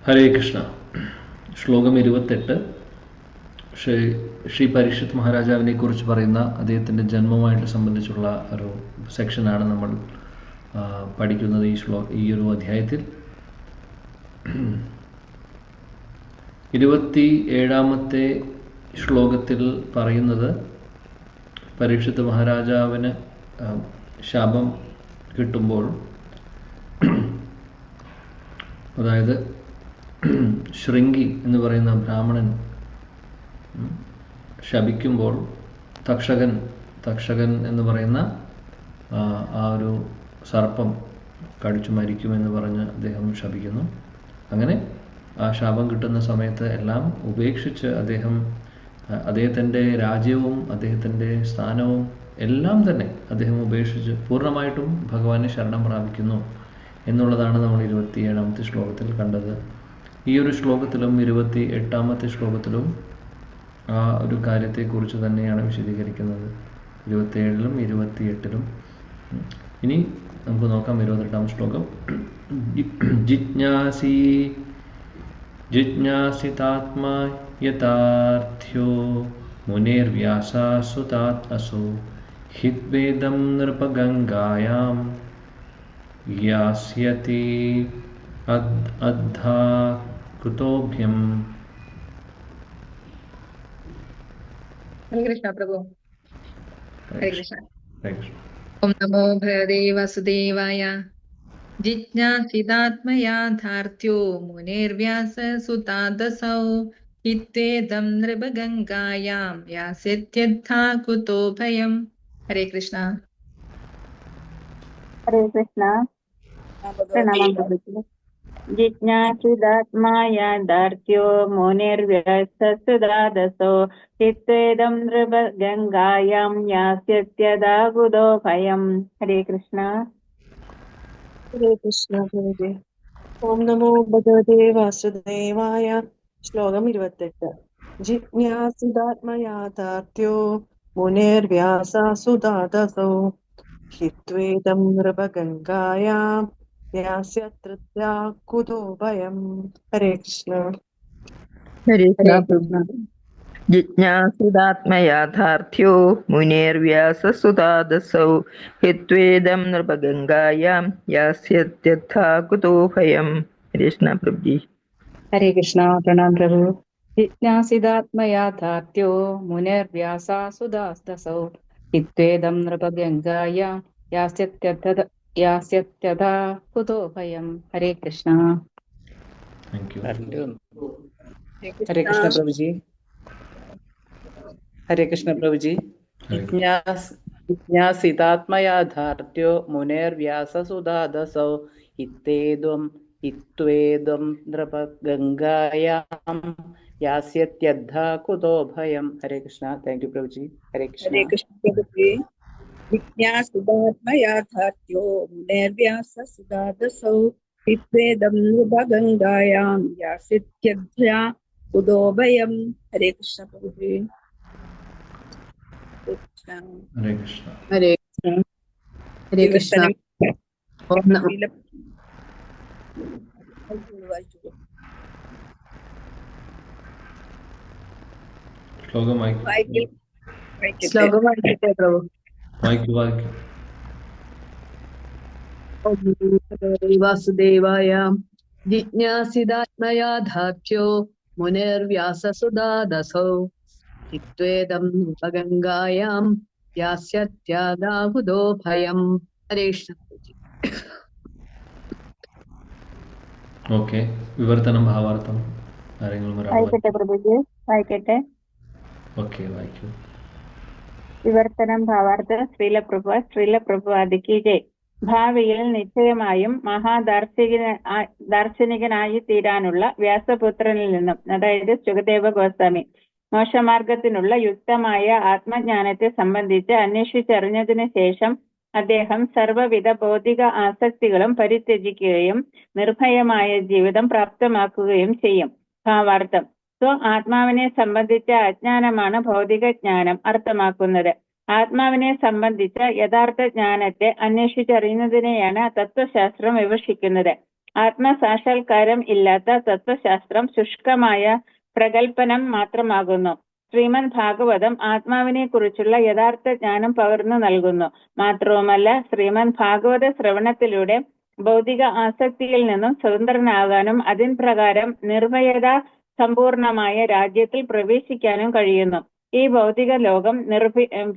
ഹരേ കൃഷ്ണ. ശ്ലോകം 28 ശ്രീ പരീക്ഷിത് മഹാരാജാവിനെ കുറിച്ച് പറയുന്ന അദ്ദേഹത്തിൻ്റെ ജന്മവുമായിട്ട് സംബന്ധിച്ചുള്ള ഒരു സെക്ഷനാണ് നമ്മൾ പഠിക്കുന്നത് ഈ ഒരു അധ്യായത്തിൽ. 27ാമത്തെ ശ്ലോകത്തിൽ പറയുന്നത് പരീക്ഷിത് മഹാരാജാവിന് ശാപം കിട്ടുമ്പോൾ, അതായത് ശൃംഗി എന്ന് പറയുന്ന ബ്രാഹ്മണൻ ശപിക്കുമ്പോൾ തക്ഷകൻ എന്ന് പറയുന്ന ആ ഒരു സർപ്പം കടിച്ചു മരിക്കുമെന്ന് പറഞ്ഞ് അദ്ദേഹം ശപിക്കുന്നു. അങ്ങനെ ആ ശാപം കിട്ടുന്ന സമയത്ത് എല്ലാം ഉപേക്ഷിച്ച് അദ്ദേഹത്തിൻ്റെ രാജ്യവും അദ്ദേഹത്തിൻ്റെ സ്ഥാനവും എല്ലാം തന്നെ അദ്ദേഹം ഉപേക്ഷിച്ച് പൂർണ്ണമായിട്ടും ഭഗവാനെ ശരണം പ്രാപിക്കുന്നു എന്നുള്ളതാണ് നമ്മൾ 27ാമത്തെ ശ്ലോകത്തിൽ കണ്ടത്. ഈ ഒരു ശ്ലോകത്തിലും 28ാമത്തെ ശ്ലോകത്തിലും ആ ഒരു കാര്യത്തെക്കുറിച്ച് തന്നെയാണ് വിശദീകരിക്കുന്നത്, 27ലും 28ലും. ഇനി നമുക്ക് നോക്കാം 28ാം ശ്ലോകം. ജിജ്ഞാസിതാത്മാ യഥാർത്ഥ്യോ മുനേർവ്യാസാസുതാത് അസോ ഹിത്വേദം നൃപഗംഗായാം യാസ്യതി അദ്ധാ കുതോഭ്യം. ഹരേ കൃഷ്ണ പ്രഭു. ഹരേ കൃഷ്ണ. ഓം നമോ ഭഗവതേ വാസുദേവായ. ജിജ്ഞാസിതാത്മയാഥാർത്ഥ്യോ മുനേർവ്യാസസുതാദസൗ ഹിത്വേദം നൃപഗംഗായാം യാസ്യത്യഥാ കുതോ ഭയം. ഹരേ കൃഷ്ണ. ഹരേ കൃഷ്ണ. പ്രണാമം പ്രഭുജി. ജിജ്ഞാസിതാത്മാ യാഥാർത്ഥ്യോ മുനിർവ്യസസുതാദസോ ഹിത്വേദം നൃപഗംഗായാം യാസ്യത്യഥാ കുതോ ഭയം. ഹരേ കൃഷ്ണ. ഹരേ കൃഷ്ണ പ്രഭുജി. ഓം നമോ ഭഗവതേ വാസുദേവായ. ശ്ലോകം 28. ജിജ്ഞാസിതാത്മയാഥാർത്ഥ്യോ മുനേർവ്യാസാസുതാദസോ ഹിത്വേദം നൃപഗംഗായാം യാസ്യത്യഥാ കുതോ ഭയം. ഹരേ കൃഷ്ണ. ഹരേ കൃഷ്ണ. ജിജ്ഞാസിതാത്മയാഥാർത്ഥ്യോ മുനേർവ്യാസസുതാദസൗ ഹിത്വേദം നൃപഗംഗായാം യാസ്യത്യഥാ കുതോ ഭയം. ഹരേ കൃഷ്ണ പ്രഭുജി. ഹരേ കൃഷ്ണ. പ്രണാം പ്രഭു. ജിജ്ഞാസിതാത്മയാഥാർത്ഥ്യോ മുനിർവ്യാസാസുതാദസൗ ഹിത്വേദം നൃപഗംഗായാം യാസ്യത്യഥാ കുതോ ഭയം. ഹരേ കൃഷ്ണ. ഹരേ കൃഷ്ണ പ്രഭുജി. ഹരേ കൃഷ്ണ പ്രഭുജി. ജിജ്ഞാസിതാത്മയാഥാർത്ഥ്യോ മുനേർവ്യാസസുതാദസൗ ഹിത്വേദം നൃപഗംഗായാം യാസ്യത്യഥാ കുതോ ഭയം. ഹരേ കൃഷ്ണ. Thank you Prabhuji. ഹരേ കൃഷ്ണ. ഹരേ കൃഷ്ണ പ്രഭുജി. ജിജ്ഞാസിതാത്മയാഥാർത്ഥ്യോ മുനേർവ്യാസസുതാദസൗ ഹിത്വേദം നൃപഗംഗായാം യാസ്യത്യഥാ കുതോ ഭയം. ഹരേ കൃഷ്ണ പ്രഭുജി. ഹരേ കൃഷ്ണ. ഹരേ കൃഷ്ണ. ഹരേ കൃഷ്ണ. ഓം നമോ ശ്ലോകം ശ്ലോകം വായിക്കട്ടെ പ്രഭു. വായിക്കൂ. ഓം നമോ ഭഗവതേ വാസുദേവായ. ജിജ്ഞാസിതാത്മയാഥാർത്ഥ്യോ മുനിർവ്യാസസുതാദസൗ ഹിത്വേദം നൃപഗംഗായാം യാസ്യത്യഥാ കുതോ ഭയം. ഹരേ കൃഷ്ണ. ഓക്കെ. വിവർത്തനം ഭാവാർത്ഥം ആരെങ്കിലും വായിക്കട്ടെ പ്രഭുജി, വായിക്കട്ടെ. ഓക്കെ, വായിക്കൂ. വിവർത്തനം ഭാവാർത്ഥ. ശ്രീല പ്രഭുപാദിക്ക് ജയ്. ഭാവിയിൽ നിശ്ചയമായും ദാർശനികനായി തീരാനുള്ള വ്യാസപുത്രനിൽ നിന്നും, അതായത് സുഖദേവ ഗോസ്വാമി, മോക്ഷമാർഗത്തിനുള്ള യുക്തമായ ആത്മജ്ഞാനത്തെ സംബന്ധിച്ച് അന്വേഷിച്ചറിഞ്ഞതിനു ശേഷം അദ്ദേഹം സർവ്വവിധ ഭൗതിക ആസക്തികളും പരിത്യജിക്കുകയും നിർഭയമായ ജീവിതം പ്രാപ്തമാക്കുകയും ചെയ്യും. ഭാവാർത്ഥം. ആത്മാവിനെ സംബന്ധിച്ച അജ്ഞാനമാണ് ഭൗതിക ജ്ഞാനം അർത്ഥമാക്കുന്നത്. ആത്മാവിനെ സംബന്ധിച്ച യഥാർത്ഥ ജ്ഞാനത്തെ അന്വേഷിച്ചറിയുന്നതിനെയാണ് തത്വശാസ്ത്രം വിവക്ഷിക്കുന്നത്. ആത്മസാക്ഷാത്കാരം ഇല്ലാത്ത തത്വശാസ്ത്രം ശുഷ്കമായ പ്രകൽപ്പനം മാത്രമാകുന്നു. ശ്രീമദ് ഭാഗവതം ആത്മാവിനെ കുറിച്ചുള്ള യഥാർത്ഥ ജ്ഞാനം പകർന്നു നൽകുന്നു. മാത്രവുമല്ല, ശ്രീമദ് ഭാഗവത ശ്രവണത്തിലൂടെ ഭൗതിക ആസക്തിയിൽ നിന്നും സ്വതന്ത്രനാകാനും അതിൻ പ്രകാരം നിർഭയത സമ്പൂർണമായ രാജ്യത്തിൽ പ്രവേശിക്കാനും കഴിയുന്നു. ഈ ഭൗതിക ലോകം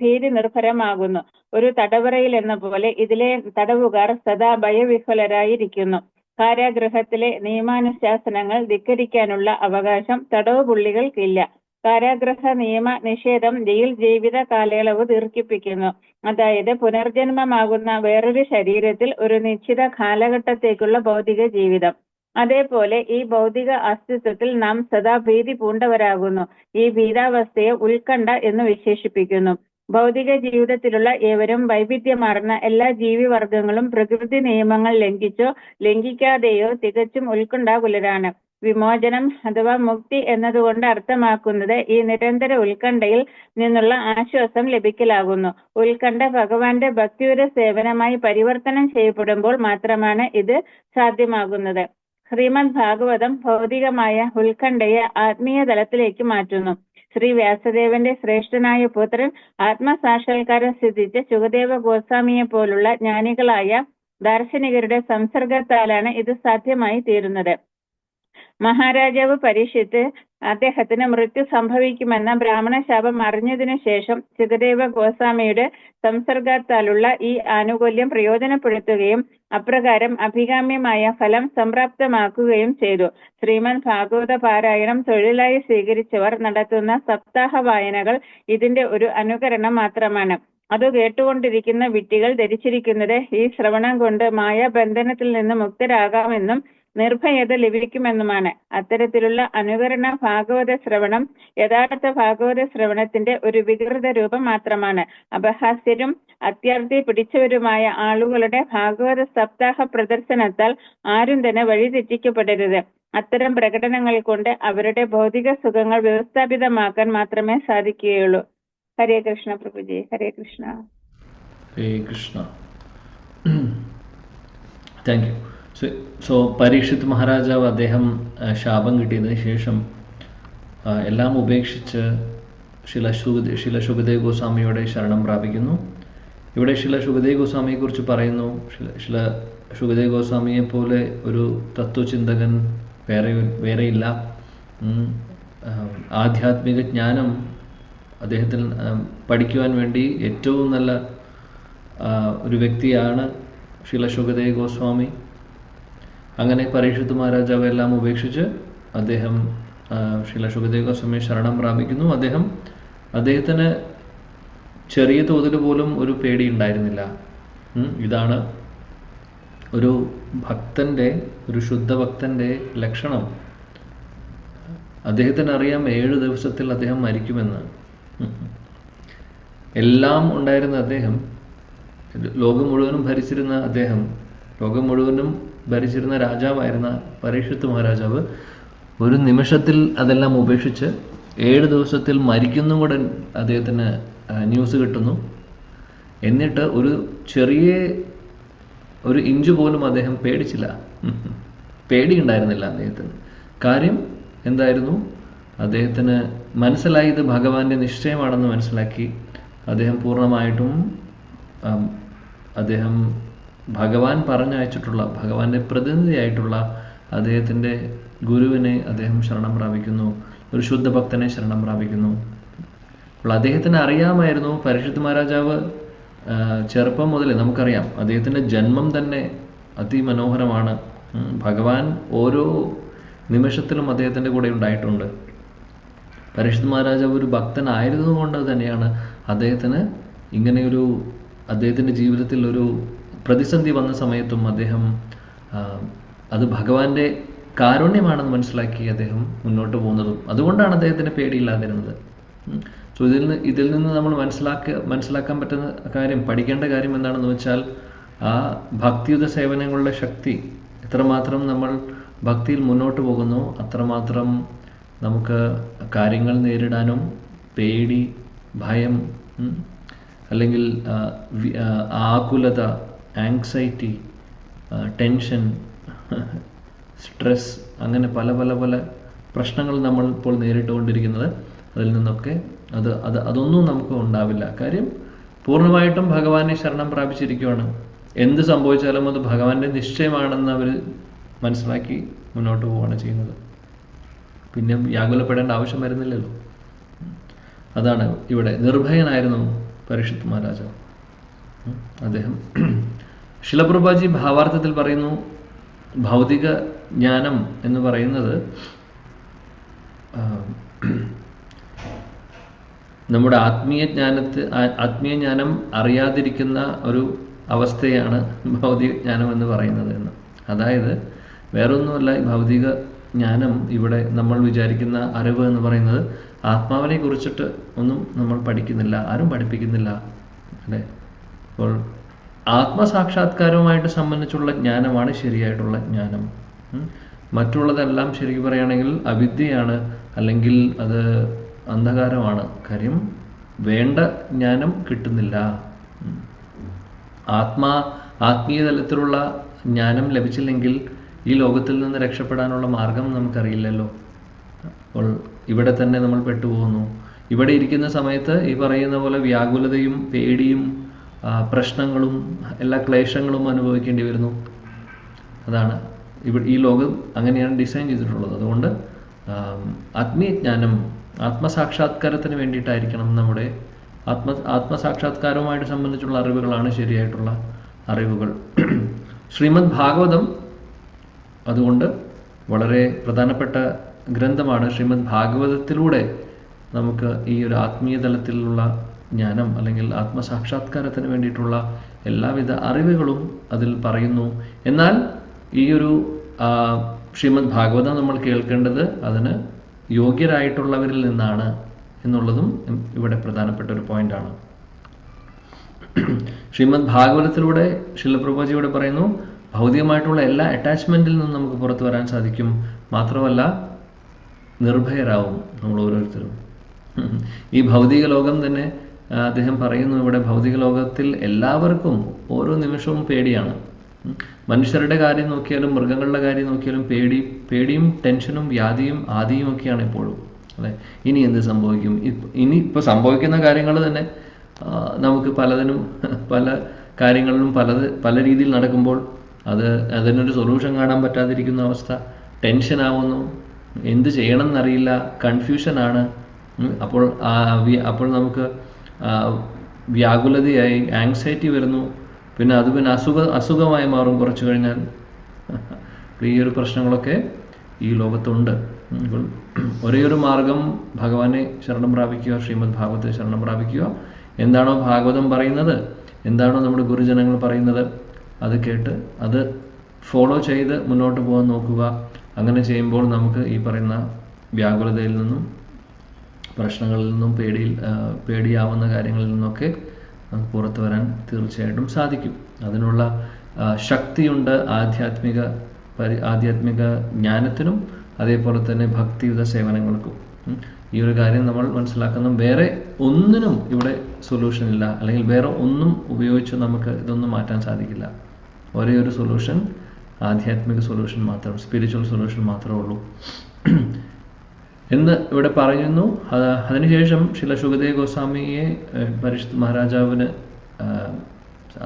ഭീതി നിർഭരമാകുന്നു. ഒരു തടവറയിൽ എന്ന പോലെ ഇതിലെ തടവുകാർ സദാ ഭയവിഹ്വലരായിരിക്കുന്നു. കാരാഗൃഹത്തിലെ നിയമാനുശാസനങ്ങൾ ധിക്കരിക്കാനുള്ള അവകാശം തടവുപുള്ളികൾക്കില്ല. കാരാഗൃഹ നിയമ നിഷേധം ജയിൽ ജീവിത കാലയളവ് ദീർഘിപ്പിക്കുന്നു. അതായത് പുനർജന്മമാകുന്ന വേറൊരു ശരീരത്തിൽ ഒരു നിശ്ചിത കാലഘട്ടത്തേക്കുള്ള ഭൗതിക ജീവിതം. അതേപോലെ ഈ ഭൗതിക അസ്തിത്വത്തിൽ നാം സദാ ഭീതി പൂണ്ടവരാകുന്നു. ഈ ഭീതാവസ്ഥയെ ഉത്കണ്ഠ എന്ന് വിശേഷിപ്പിക്കുന്നു. ഭൗതിക ജീവിതത്തിലുള്ള ഏവരും വൈവിധ്യമാർന്ന എല്ലാ ജീവിവർഗങ്ങളും പ്രകൃതി നിയമങ്ങൾ ലംഘിച്ചോ ലംഘിക്കാതെയോ തികച്ചും ഉത്കണ്ഠാകുലരാണ്. വിമോചനം അഥവാ മുക്തി എന്നതുകൊണ്ട് അർത്ഥമാക്കുന്നത് ഈ നിരന്തര ഉത്കണ്ഠയിൽ നിന്നുള്ള ആശ്വാസം ലഭിക്കലാകുന്നു. ഉത്കണ്ഠ ഭഗവാന്റെ ഭക്തിയുടെ സേവനമായി പരിവർത്തനം ചെയ്യപ്പെടുമ്പോൾ മാത്രമാണ് ഇത് സാധ്യമാകുന്നത്. ശ്രീമദ് ഭാഗവതം ഭൗതികമായ ഉത്കണ്ഠയെ ആത്മീയ തലത്തിലേക്ക് മാറ്റുന്നു. ശ്രീ വ്യാസദേവന്റെ ശ്രേഷ്ഠനായ പുത്രൻ ആത്മസാക്ഷാത്കാരം സിദ്ധിച്ച ശുകദേവ ഗോസ്വാമിയെ പോലുള്ള ജ്ഞാനികളായ ദാർശനികരുടെ സംസർഗത്താലാണ് ഇത് സാധ്യമായി തീരുന്നത്. മഹാരാജാവ് പരീക്ഷിത്ത് അദ്ദേഹത്തിന് മൃത്യു സംഭവിക്കുമെന്ന ബ്രാഹ്മണ ശാപം അറിഞ്ഞതിനു ശേഷം ശുകദേവ ഗോസ്വാമിയുടെ സംസർഗത്താലുള്ള ഈ ആനുകൂല്യം പ്രയോജനപ്പെടുത്തുകയും അപ്രകാരം അഭികാമ്യമായ ഫലം സംപ്രാപ്തമാക്കുകയും ചെയ്തു. ശ്രീമദ് ഭാഗവത പാരായണം തൊഴിലായി സ്വീകരിച്ചവർ നടത്തുന്ന സപ്താഹ വായനകൾ ഇതിന്റെ ഒരു അനുകരണം മാത്രമാണ്. അത് കേട്ടുകൊണ്ടിരിക്കുന്ന വിഡ്ഢികൾ ധരിച്ചിരിക്കുന്നത് ഈ ശ്രവണം കൊണ്ട് മായാബന്ധനത്തിൽ നിന്ന് മുക്തരാകാമെന്നും നിർഭയത ലഭിക്കുമെന്നുമാണ്. അത്തരത്തിലുള്ള അനുകരണ ഭാഗവത ശ്രവണം യഥാർത്ഥ ഭാഗവത ശ്രവണത്തിന്റെ ഒരു വികൃത രൂപം മാത്രമാണ്. അപഹാസ്യരും അത്യാർത്ഥി പിടിച്ചവരുമായ ആളുകളുടെ ഭാഗവത സപ്താഹ പ്രദർശനത്താൽ ആരും തന്നെ വഴിതെറ്റിക്കപ്പെടരുത്. അത്തരം പ്രകടനങ്ങൾ കൊണ്ട് അവരുടെ ഭൗതിക സുഖങ്ങൾ വ്യവസ്ഥാപിതമാക്കാൻ മാത്രമേ സാധിക്കുകയുള്ളൂ. Hare Krishna Prabhuji. Hare Krishna. Hare Krishna. Thank you. So Parikshit മഹാരാജാവ് അദ്ദേഹം ശാപം കിട്ടിയതിന് ശേഷം എല്ലാം ഉപേക്ഷിച്ച് ശില ശുകദേവ് ഗോസ്വാമിയുടെ ശരണം പ്രാപിക്കുന്നു. ഇവിടെ ശില ശുകദേവ് ഗോസ്വാമിയെ കുറിച്ച് പറയുന്നു, ശില ശുകദേവ് ഗോസ്വാമിയെ പോലെ ഒരു തത്വചിന്തകൻ വേറെയില്ല. ആധ്യാത്മിക ജ്ഞാനം അദ്ദേഹത്തിൽ പഠിക്കുവാൻ വേണ്ടി ഏറ്റവും നല്ല ഒരു വ്യക്തിയാണ് ശില ശുകദേവ് ഗോസ്വാമി. അങ്ങനെ പരീക്ഷിത് മഹാരാജാവ് എല്ലാം ഉപേക്ഷിച്ച് അദ്ദേഹം ശില ശുകദേവ് ഗോസ്വാമിയെ ശരണം പ്രാപിക്കുന്നു. അദ്ദേഹത്തിന് ചെറിയ തോതിൽ പോലും ഒരു പേടി ഉണ്ടായിരുന്നില്ല. ഇതാണ് ഒരു ഭക്തന്റെ, ഒരു ശുദ്ധ ഭക്തന്റെ ലക്ഷണം. അദ്ദേഹത്തിന് അറിയാം 7 ദിവസത്തിൽ അദ്ദേഹം മരിക്കുമെന്ന്. എല്ലാം ഉണ്ടായിരുന്ന അദ്ദേഹം, ലോകം മുഴുവനും ഭരിച്ചിരുന്ന അദ്ദേഹം, ലോകം മുഴുവനും ഭരിച്ചിരുന്ന രാജാവായിരുന്ന പരീക്ഷിത് മഹാരാജാവ് ഒരു നിമിഷത്തിൽ അതെല്ലാം ഉപേക്ഷിച്ച് 7 ദിവസത്തിൽ മരിക്കുന്നും കൂടെ അദ്ദേഹത്തിന് ന്യൂസ് കിട്ടുന്നു. എന്നിട്ട് ഒരു ചെറിയ ഒരു ഇഞ്ച് പോലും അദ്ദേഹം പേടിച്ചില്ല. പേടിയുണ്ടായിരുന്നില്ല അദ്ദേഹത്തിന്. കാര്യം എന്തായിരുന്നു? അദ്ദേഹത്തിന് മനസ്സിലായി ഇത് ഭഗവാന്റെ നിശ്ചയമാണെന്ന് മനസ്സിലാക്കി അദ്ദേഹം പൂർണ്ണമായിട്ടും അദ്ദേഹം ഭഗവാൻ പറഞ്ഞയച്ചിട്ടുള്ള, ഭഗവാന്റെ പ്രതിനിധിയായിട്ടുള്ള അദ്ദേഹത്തിൻ്റെ ഗുരുവിനെ അദ്ദേഹം ശരണം പ്രാപിക്കുന്നു, ഒരു ശുദ്ധഭക്തനെ ശരണം പ്രാപിക്കുന്നു. അപ്പോൾ അദ്ദേഹത്തിന് അറിയാമായിരുന്നു, പരീക്ഷിത് മഹാരാജാവ് ചെറുപ്പം മുതലേ നമുക്കറിയാം അദ്ദേഹത്തിൻ്റെ ജന്മം തന്നെ അതിമനോഹരമാണ്. ഭഗവാൻ ഓരോ നിമിഷത്തിലും അദ്ദേഹത്തിൻ്റെ കൂടെ ഉണ്ടായിട്ടുണ്ട്. പരീക്ഷിത് മഹാരാജാവ് ഒരു ഭക്തനായിരുന്നുകൊണ്ട് തന്നെയാണ് അദ്ദേഹത്തിന് ഇങ്ങനെയൊരു, അദ്ദേഹത്തിൻ്റെ ജീവിതത്തിൽ ഒരു പ്രതിസന്ധി വന്ന സമയത്തും അദ്ദേഹം അത് ഭഗവാന്റെ കാരുണ്യമാണെന്ന് മനസ്സിലാക്കി അദ്ദേഹം മുന്നോട്ട് പോകുന്നതും. അതുകൊണ്ടാണ് അദ്ദേഹത്തിന് പേടിയില്ലാതിരുന്നത്. സോ ഇതിൽ നിന്ന് നമ്മൾ മനസ്സിലാക്കാൻ പറ്റുന്ന കാര്യം, പഠിക്കേണ്ട കാര്യം എന്താണെന്ന് വെച്ചാൽ, ആ ഭക്തിയുത സേവനങ്ങളുടെ ശക്തി എത്രമാത്രം നമ്മൾ ഭക്തിയിൽ മുന്നോട്ട് പോകുന്നു അത്രമാത്രം നമുക്ക് കാര്യങ്ങൾ നേരിടാനും പേടി, ഭയം, അല്ലെങ്കിൽ ആകുലത, ആങ്സൈറ്റി, ടെൻഷൻ, സ്ട്രെസ്, അങ്ങനെ പല പല പല പ്രശ്നങ്ങൾ നമ്മൾ ഇപ്പോൾ നേരിട്ടുകൊണ്ടിരിക്കുന്നത്. അതിൽ നിന്നൊക്കെ അതൊന്നും നമുക്ക് ഉണ്ടാവില്ല. കാര്യം പൂർണ്ണമായിട്ടും ഭഗവാനെ ശരണം പ്രാപിച്ചിരിക്കുകയാണ്. എന്ത് സംഭവിച്ചാലും അത് ഭഗവാന്റെ നിശ്ചയമാണെന്ന് അവർ മനസ്സിലാക്കി മുന്നോട്ട് പോവുകയാണ് ചെയ്യുന്നത്. പിന്നെ വ്യാകുലപ്പെടേണ്ട ആവശ്യം വരുന്നില്ലല്ലോ. അതാണ് ഇവിടെ നിർഭയനായിരുന്നു പരീക്ഷിത് മഹാരാജാവ്. അദ്ദേഹം ശിലപ്രഭുപാദി ഭാവാർത്ഥത്തിൽ പറയുന്നു, ഭൗതിക ജ്ഞാനം എന്ന് പറയുന്നത് നമ്മുടെ ആത്മീയ ജ്ഞാനം അറിയാതിരിക്കുന്ന ഒരു അവസ്ഥയാണ് ഭൗതിക ജ്ഞാനം എന്ന് പറയുന്നത് എന്ന്. അതായത് വേറൊന്നുമല്ല, ഈ ഭൗതിക ജ്ഞാനം ഇവിടെ നമ്മൾ വിചാരിക്കുന്ന അറിവ് എന്ന് പറയുന്നത് ആത്മാവിനെ കുറിച്ചിട്ട് ഒന്നും നമ്മൾ പഠിക്കുന്നില്ല, ആരും പഠിപ്പിക്കുന്നില്ല, അല്ലേ? അപ്പോൾ ആത്മസാക്ഷാത്കാരവുമായിട്ട് സംബന്ധിച്ചുള്ള ജ്ഞാനമാണ് ശരിയായിട്ടുള്ള ജ്ഞാനം. മറ്റുള്ളതെല്ലാം ശരിക്കും പറയുകയാണെങ്കിൽ അവിദ്യയാണ്, അല്ലെങ്കിൽ അത് അന്ധകാരമാണ്. കാര്യം വേണ്ട ജ്ഞാനം കിട്ടുന്നില്ല. ആത്മീയ തലത്തിലുള്ള ജ്ഞാനം ലഭിച്ചില്ലെങ്കിൽ ഈ ലോകത്തിൽ നിന്ന് രക്ഷപ്പെടാനുള്ള മാർഗം നമുക്കറിയില്ലല്ലോ. അപ്പോൾ ഇവിടെ തന്നെ നമ്മൾ പെട്ടുപോകുന്നു. ഇവിടെ ഇരിക്കുന്ന സമയത്ത് ഈ പറയുന്ന പോലെ വ്യാകുലതയും പേടിയും പ്രശ്നങ്ങളും എല്ലാ ക്ലേശങ്ങളും അനുഭവിക്കേണ്ടി വരുന്നു. അതാണ് ഈ ലോകം അങ്ങനെയാണ് ഡിസൈൻ ചെയ്തിട്ടുള്ളത്. അതുകൊണ്ട് ആത്മീയജ്ഞാനം ആത്മസാക്ഷാത്കാരത്തിന് വേണ്ടിയിട്ടായിരിക്കണം. നമ്മുടെ ആത്മസാക്ഷാത്കാരവുമായിട്ട് സംബന്ധിച്ചുള്ള അറിവുകളാണ് ശരിയായിട്ടുള്ള അറിവുകൾ. ശ്രീമദ് ഭാഗവതം അതുകൊണ്ട് വളരെ പ്രധാനപ്പെട്ട ഗ്രന്ഥമാണ്. ശ്രീമദ് ഭാഗവതത്തിലൂടെ നമുക്ക് ഈ ഒരു ആത്മീയ തലത്തിലുള്ള ജ്ഞാനം അല്ലെങ്കിൽ ആത്മസാക്ഷാത്കാരത്തിന് വേണ്ടിയിട്ടുള്ള എല്ലാവിധ അറിവുകളും അതിൽ പറയുന്നു. എന്നാൽ ഈ ഒരു ശ്രീമദ് ഭാഗവതം നമ്മൾ കേൾക്കേണ്ടത് അതിന് യോഗ്യരായിട്ടുള്ളവരിൽ നിന്നാണ് എന്നുള്ളതും ഇവിടെ പ്രധാനപ്പെട്ട ഒരു പോയിന്റാണ്. ശ്രീമദ് ഭാഗവതത്തിലൂടെ ശിലപ്രഭുജിയോട് പറയുന്നു, ഭൗതികമായിട്ടുള്ള എല്ലാ അറ്റാച്ച്മെന്റിൽ നിന്നും നമുക്ക് പുറത്തു വരാൻ സാധിക്കും. മാത്രമല്ല നിർഭയരാവും നമ്മൾ ഓരോരുത്തരും. ഈ ഭൗതിക ലോകം തന്നെ അദ്ദേഹം പറയുന്നു ഇവിടെ, ഭൗതിക ലോകത്തിൽ എല്ലാവർക്കും ഓരോ നിമിഷവും പേടിയാണ്. മനുഷ്യരുടെ കാര്യം നോക്കിയാലും മൃഗങ്ങളുടെ കാര്യം നോക്കിയാലും പേടിയും ടെൻഷനും വ്യാധിയും ആദിയും ഒക്കെയാണ് എപ്പോഴും, അല്ലെ? ഇനി എന്ത് സംഭവിക്കും? ഇപ്പൊ സംഭവിക്കുന്ന കാര്യങ്ങൾ തന്നെ നമുക്ക് പല കാര്യങ്ങളിലും പല രീതിയിൽ നടക്കുമ്പോൾ അതിനൊരു സൊല്യൂഷൻ കാണാൻ പറ്റാതിരിക്കുന്ന അവസ്ഥ, ടെൻഷൻ ആവുന്നു, എന്ത് ചെയ്യണം എന്നറിയില്ല, കൺഫ്യൂഷനാണ്. അപ്പോൾ നമുക്ക് വ്യാകുലതയായി ആങ്സൈറ്റി വരുന്നു. പിന്നെ അത് അസുഖമായി മാറും കുറച്ചു കഴിഞ്ഞാൽ. ഈ ഒരു പ്രശ്നങ്ങളൊക്കെ ഈ ലോകത്തുണ്ട്. ഒരേ ഒരു മാർഗം ഭഗവാനെ ശരണം പ്രാപിക്കുക, ശ്രീമദ് ഭാഗവത്തെ ശരണം പ്രാപിക്കുക. എന്താണോ ഭാഗവതം പറയുന്നത്, എന്താണോ നമ്മുടെ ഗുരുജനങ്ങൾ പറയുന്നത്, അത് കേട്ട് അത് ഫോളോ ചെയ്ത് മുന്നോട്ട് പോകാൻ നോക്കുക. അങ്ങനെ ചെയ്യുമ്പോൾ നമുക്ക് ഈ പറയുന്ന വ്യാകുലതയിൽ നിന്നും പ്രശ്നങ്ങളിൽ നിന്നും പേടിയാവുന്ന കാര്യങ്ങളിൽ നിന്നൊക്കെ നമുക്ക് പുറത്തു വരാൻ തീർച്ചയായിട്ടും സാധിക്കും. അതിനുള്ള ശക്തിയുണ്ട് ആധ്യാത്മിക ജ്ഞാനത്തിനും അതേപോലെ തന്നെ ഭക്തിയുത സേവനങ്ങൾക്കും. ഈ ഒരു കാര്യം നമ്മൾ മനസ്സിലാക്കുന്ന, വേറെ ഒന്നിനും ഇവിടെ സൊല്യൂഷൻ ഇല്ല, അല്ലെങ്കിൽ വേറെ ഒന്നും ഉപയോഗിച്ച് നമുക്ക് ഇതൊന്നും മാറ്റാൻ സാധിക്കില്ല. ഒരേ ഒരു സൊല്യൂഷൻ, ആധ്യാത്മിക സൊല്യൂഷൻ മാത്രം, സ്പിരിച്വൽ സൊല്യൂഷൻ മാത്രമേ ഉള്ളൂ എന്ന് ഇവിടെ പറയുന്നു. അതിനുശേഷം ശില ശുകദേവ് ഗോസ്വാമിയെ പരീക്ഷിത് മഹാരാജാവിന്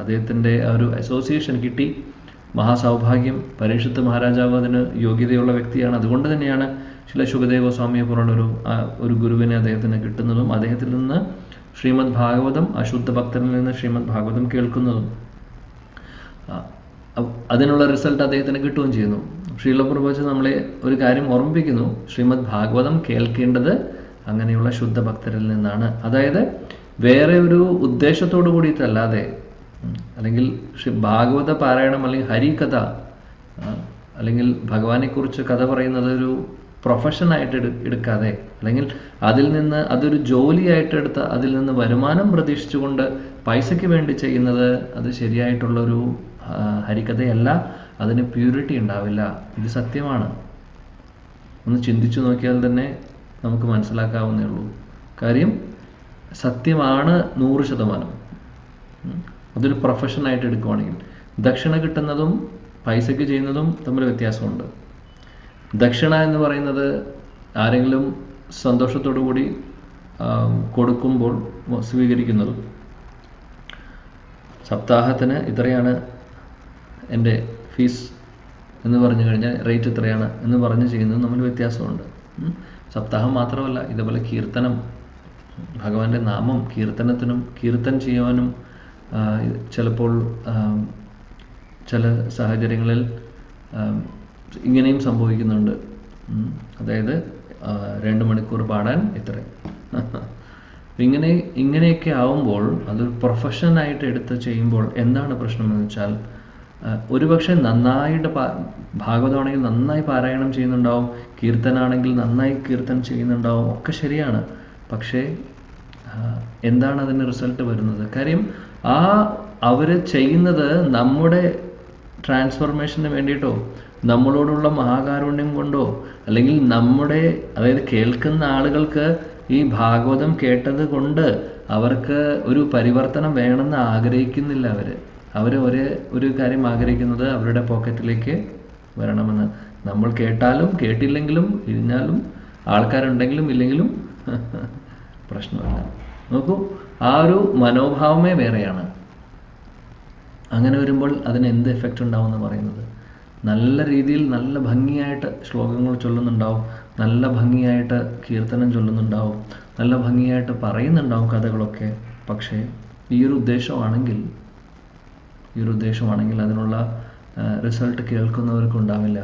അദ്ദേഹത്തിൻ്റെ ഒരു അസോസിയേഷൻ കിട്ടി. മഹാസൗഭാഗ്യം. പരീക്ഷിത് മഹാരാജാവ് അതിന് യോഗ്യതയുള്ള വ്യക്തിയാണ്. അതുകൊണ്ട് തന്നെയാണ് ശില ശുകദേവ് ഗോസ്വാമിയെ പോലുള്ള ഒരു ഗുരുവിനെ അദ്ദേഹത്തിന് കിട്ടുന്നതും അദ്ദേഹത്തിൽ നിന്ന് ശ്രീമദ് ഭാഗവതം, അശുദ്ധ ഭക്തരിൽ നിന്ന് ശ്രീമദ് ഭാഗവതം കേൾക്കുന്നതും. അതിനുള്ള റിസൾട്ട് അദ്ദേഹത്തിന് കിട്ടുകയും ചെയ്യുന്നു. ശ്രീലപ്രഭുജി നമ്മളെ ഒരു കാര്യം ഓർമ്മിപ്പിക്കുന്നു, ശ്രീമദ് ഭാഗവതം കേൾക്കേണ്ടത് അങ്ങനെയുള്ള ശുദ്ധ ഭക്തരിൽ നിന്നാണ്. അതായത് വേറെ ഒരു ഉദ്ദേശത്തോടു കൂടിയിട്ടല്ലാതെ, അല്ലെങ്കിൽ ഭാഗവത പാരായണം അല്ലെങ്കിൽ ഹരികഥ അല്ലെങ്കിൽ ഭഗവാനെ കുറിച്ച് കഥ പറയുന്നത് ഒരു പ്രൊഫഷനായിട്ട് എടുക്കാതെ, അല്ലെങ്കിൽ അതൊരു ജോലിയായിട്ട് എടുത്ത് അതിൽ നിന്ന് വരുമാനം പ്രതീക്ഷിച്ചുകൊണ്ട് പൈസയ്ക്ക് വേണ്ടി ചെയ്യുന്നത് അത് ശരിയായിട്ടുള്ളൊരു ഹരികഥയല്ല. അതിന് പ്യൂരിറ്റി ഉണ്ടാവില്ല. ഇത് സത്യമാണ്. ഒന്ന് ചിന്തിച്ചു നോക്കിയാൽ തന്നെ നമുക്ക് മനസ്സിലാക്കാവുന്നേ ഉള്ളൂ. കാര്യം സത്യമാണ് 100%. അതൊരു പ്രൊഫഷനായിട്ട് എടുക്കുവാണെങ്കിൽ ദക്ഷിണ കിട്ടുന്നതും പൈസയ്ക്ക് ചെയ്യുന്നതും തമ്മിൽ വ്യത്യാസമുണ്ട്. ദക്ഷിണ എന്ന് പറയുന്നത് ആരെങ്കിലും സന്തോഷത്തോടു കൂടി കൊടുക്കുമ്പോൾ സ്വീകരിക്കുന്നതും, സപ്താഹത്തിന് ഇത്രയാണ് എൻ്റെ ഫീസ് എന്ന് പറഞ്ഞു കഴിഞ്ഞാൽ റേറ്റ് ഇത്രയാണ് എന്ന് പറഞ്ഞ് ചെയ്യുന്നതും തമ്മിൽ വ്യത്യാസമുണ്ട്. സപ്താഹം മാത്രമല്ല, ഇതേപോലെ കീർത്തനം, ഭഗവാന്റെ നാമം കീർത്തൻ ചെയ്യുവാനും ചിലപ്പോൾ ചില സാഹചര്യങ്ങളിൽ ഇങ്ങനെയും സംഭവിക്കുന്നുണ്ട്. അതായത് 2 മണിക്കൂർ പാടാൻ ഇത്രയും. ഇങ്ങനെയൊക്കെ ആവുമ്പോൾ അതൊരു പ്രൊഫഷനായിട്ട് എടുത്ത് ചെയ്യുമ്പോൾ എന്താണ് പ്രശ്നമെന്ന് വെച്ചാൽ, ഒരുപക്ഷെ നന്നായിട്ട് ഭാഗവതമാണെങ്കിൽ നന്നായി പാരായണം ചെയ്യുന്നുണ്ടാവും, കീർത്തനാണെങ്കിൽ നന്നായി കീർത്തനം ചെയ്യുന്നുണ്ടാവും, ഒക്കെ ശരിയാണ്. പക്ഷേ എന്താണ് അതിന് റിസൾട്ട് വരുന്നത്? കാര്യം അവർ ചെയ്യുന്നത് നമ്മുടെ ട്രാൻസ്ഫോർമേഷന് വേണ്ടിയിട്ടോ നമ്മളോടുള്ള മഹാകാരുണ്യം കൊണ്ടോ, അല്ലെങ്കിൽ അതായത് കേൾക്കുന്ന ആളുകൾക്ക് ഈ ഭാഗവതം കേട്ടത് കൊണ്ട് അവർക്ക് ഒരു പരിവർത്തനം വേണമെന്ന് ആഗ്രഹിക്കുന്നില്ല. അവർ ഒരു കാര്യം ആഗ്രഹിക്കുന്നത് അവരുടെ പോക്കറ്റിലേക്ക് വരണമെന്ന്. നമ്മൾ കേട്ടാലും കേട്ടില്ലെങ്കിലും ഇരിഞ്ഞാലും ആൾക്കാരുണ്ടെങ്കിലും ഇല്ലെങ്കിലും പ്രശ്നമില്ല. നോക്കൂ, ആ ഒരു മനോഭാവമേ വേറെയാണ്. അങ്ങനെ വരുമ്പോൾ അതിന് എന്ത് എഫക്റ്റ് ഉണ്ടാവും എന്ന് പറയുന്നത്, നല്ല രീതിയിൽ നല്ല ഭംഗിയായിട്ട് ശ്ലോകങ്ങൾ ചൊല്ലുന്നുണ്ടാവും, നല്ല ഭംഗിയായിട്ട് കീർത്തനം ചൊല്ലുന്നുണ്ടാവും, നല്ല ഭംഗിയായിട്ട് പറയുന്നുണ്ടാവും കഥകളൊക്കെ. പക്ഷേ ഈ ഒരു ഉദ്ദേശമാണെങ്കിൽ അതിനുള്ള റിസൾട്ട് കേൾക്കുന്നവർക്ക് ഉണ്ടാവില്ല.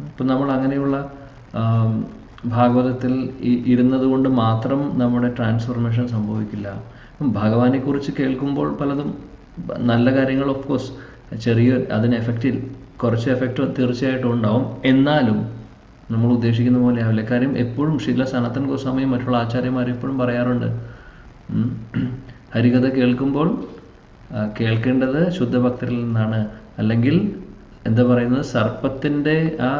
ഇപ്പം നമ്മൾ അങ്ങനെയുള്ള ഭാഗവതത്തിൽ ഇരുന്നത് കൊണ്ട് മാത്രം നമ്മുടെ ട്രാൻസ്ഫോർമേഷൻ സംഭവിക്കില്ല. ഭഗവാനെ കുറിച്ച് കേൾക്കുമ്പോൾ പലതും നല്ല കാര്യങ്ങൾ ഓഫ് കോഴ്സ് അതിന് കുറച്ച് എഫക്റ്റ് തീർച്ചയായിട്ടും ഉണ്ടാവും. എന്നാലും നമ്മൾ ഉദ്ദേശിക്കുന്ന പോലെ ആവില്ല. കാര്യം എപ്പോഴും ശ്രീല സനാതൻ ഗോസ്വാമിയും മറ്റുള്ള ആചാര്യന്മാരും എപ്പോഴും പറയാറുണ്ട്, ഹരികഥ കേൾക്കുമ്പോൾ കേൾക്കേണ്ടത് ശുദ്ധഭക്തരിൽ നിന്നാണ്. അല്ലെങ്കിൽ എന്താ പറയുന്നത്, സർപ്പത്തിൻ്റെ ആ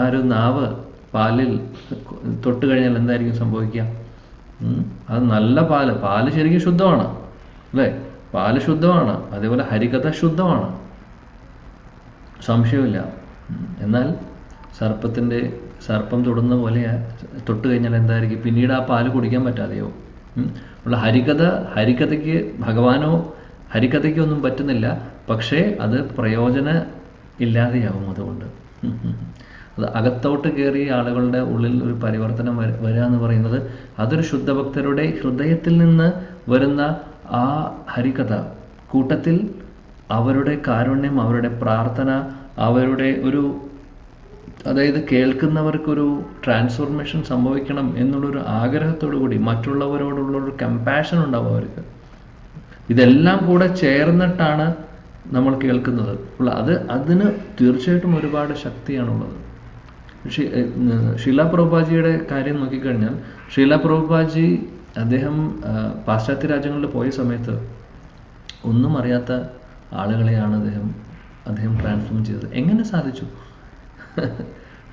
ഒരു നാവ് പാലിൽ തൊട്ട് കഴിഞ്ഞാൽ എന്തായിരിക്കും സംഭവിക്കുക? അത് നല്ല പാല് ശരിക്കും ശുദ്ധമാണ് അല്ലേ? പാല് ശുദ്ധമാണ്, അതേപോലെ ഹരികഥ ശുദ്ധമാണ്, സംശയമില്ല. എന്നാൽ സർപ്പം തൊടുന്ന പോലെ തൊട്ട് കഴിഞ്ഞാൽ എന്തായിരിക്കും? പിന്നീട് ആ പാല് കുടിക്കാൻ പറ്റാതെയോ? ഉള്ള ഹരികഥയ്ക്ക് ഹരികഥയ്ക്കൊന്നും പറ്റുന്നില്ല, പക്ഷേ അത് പ്രയോജന ഇല്ലാതെയാവും. അതുകൊണ്ട് അത് അകത്തോട്ട് കയറി ആളുകളുടെ ഉള്ളിൽ ഒരു പരിവർത്തനം വരിക എന്ന് പറയുന്നത് അതൊരു ശുദ്ധഭക്തരുടെ ഹൃദയത്തിൽ നിന്ന് വരുന്ന ആ ഹരികഥ കൂട്ടത്തിൽ അവരുടെ കാരുണ്യം, അവരുടെ പ്രാർത്ഥന, അവരുടെ അതായത് കേൾക്കുന്നവർക്കൊരു ട്രാൻസ്ഫോർമേഷൻ സംഭവിക്കണം എന്നുള്ളൊരു ആഗ്രഹത്തോടു കൂടി മറ്റുള്ളവരോടുള്ളൊരു കമ്പാഷൻ ഉണ്ടാവും അവർക്ക്. ഇതെല്ലാം കൂടെ ചേർന്നിട്ടാണ് നമ്മൾ കേൾക്കുന്നത്. അതിന് തീർച്ചയായിട്ടും ഒരുപാട് ശക്തിയാണുള്ളത്. ശ്രീല പ്രഭുപാജിയുടെ കാര്യം നോക്കിക്കഴിഞ്ഞാൽ, ശ്രീല പ്രഭുപാജി അദ്ദേഹം പാശ്ചാത്യ രാജ്യങ്ങളിൽ പോയ സമയത്ത് ഒന്നും അറിയാത്ത ആളുകളെയാണ് അദ്ദേഹം ട്രാൻസ്ഫോം ചെയ്തത്. എങ്ങനെ സാധിച്ചു?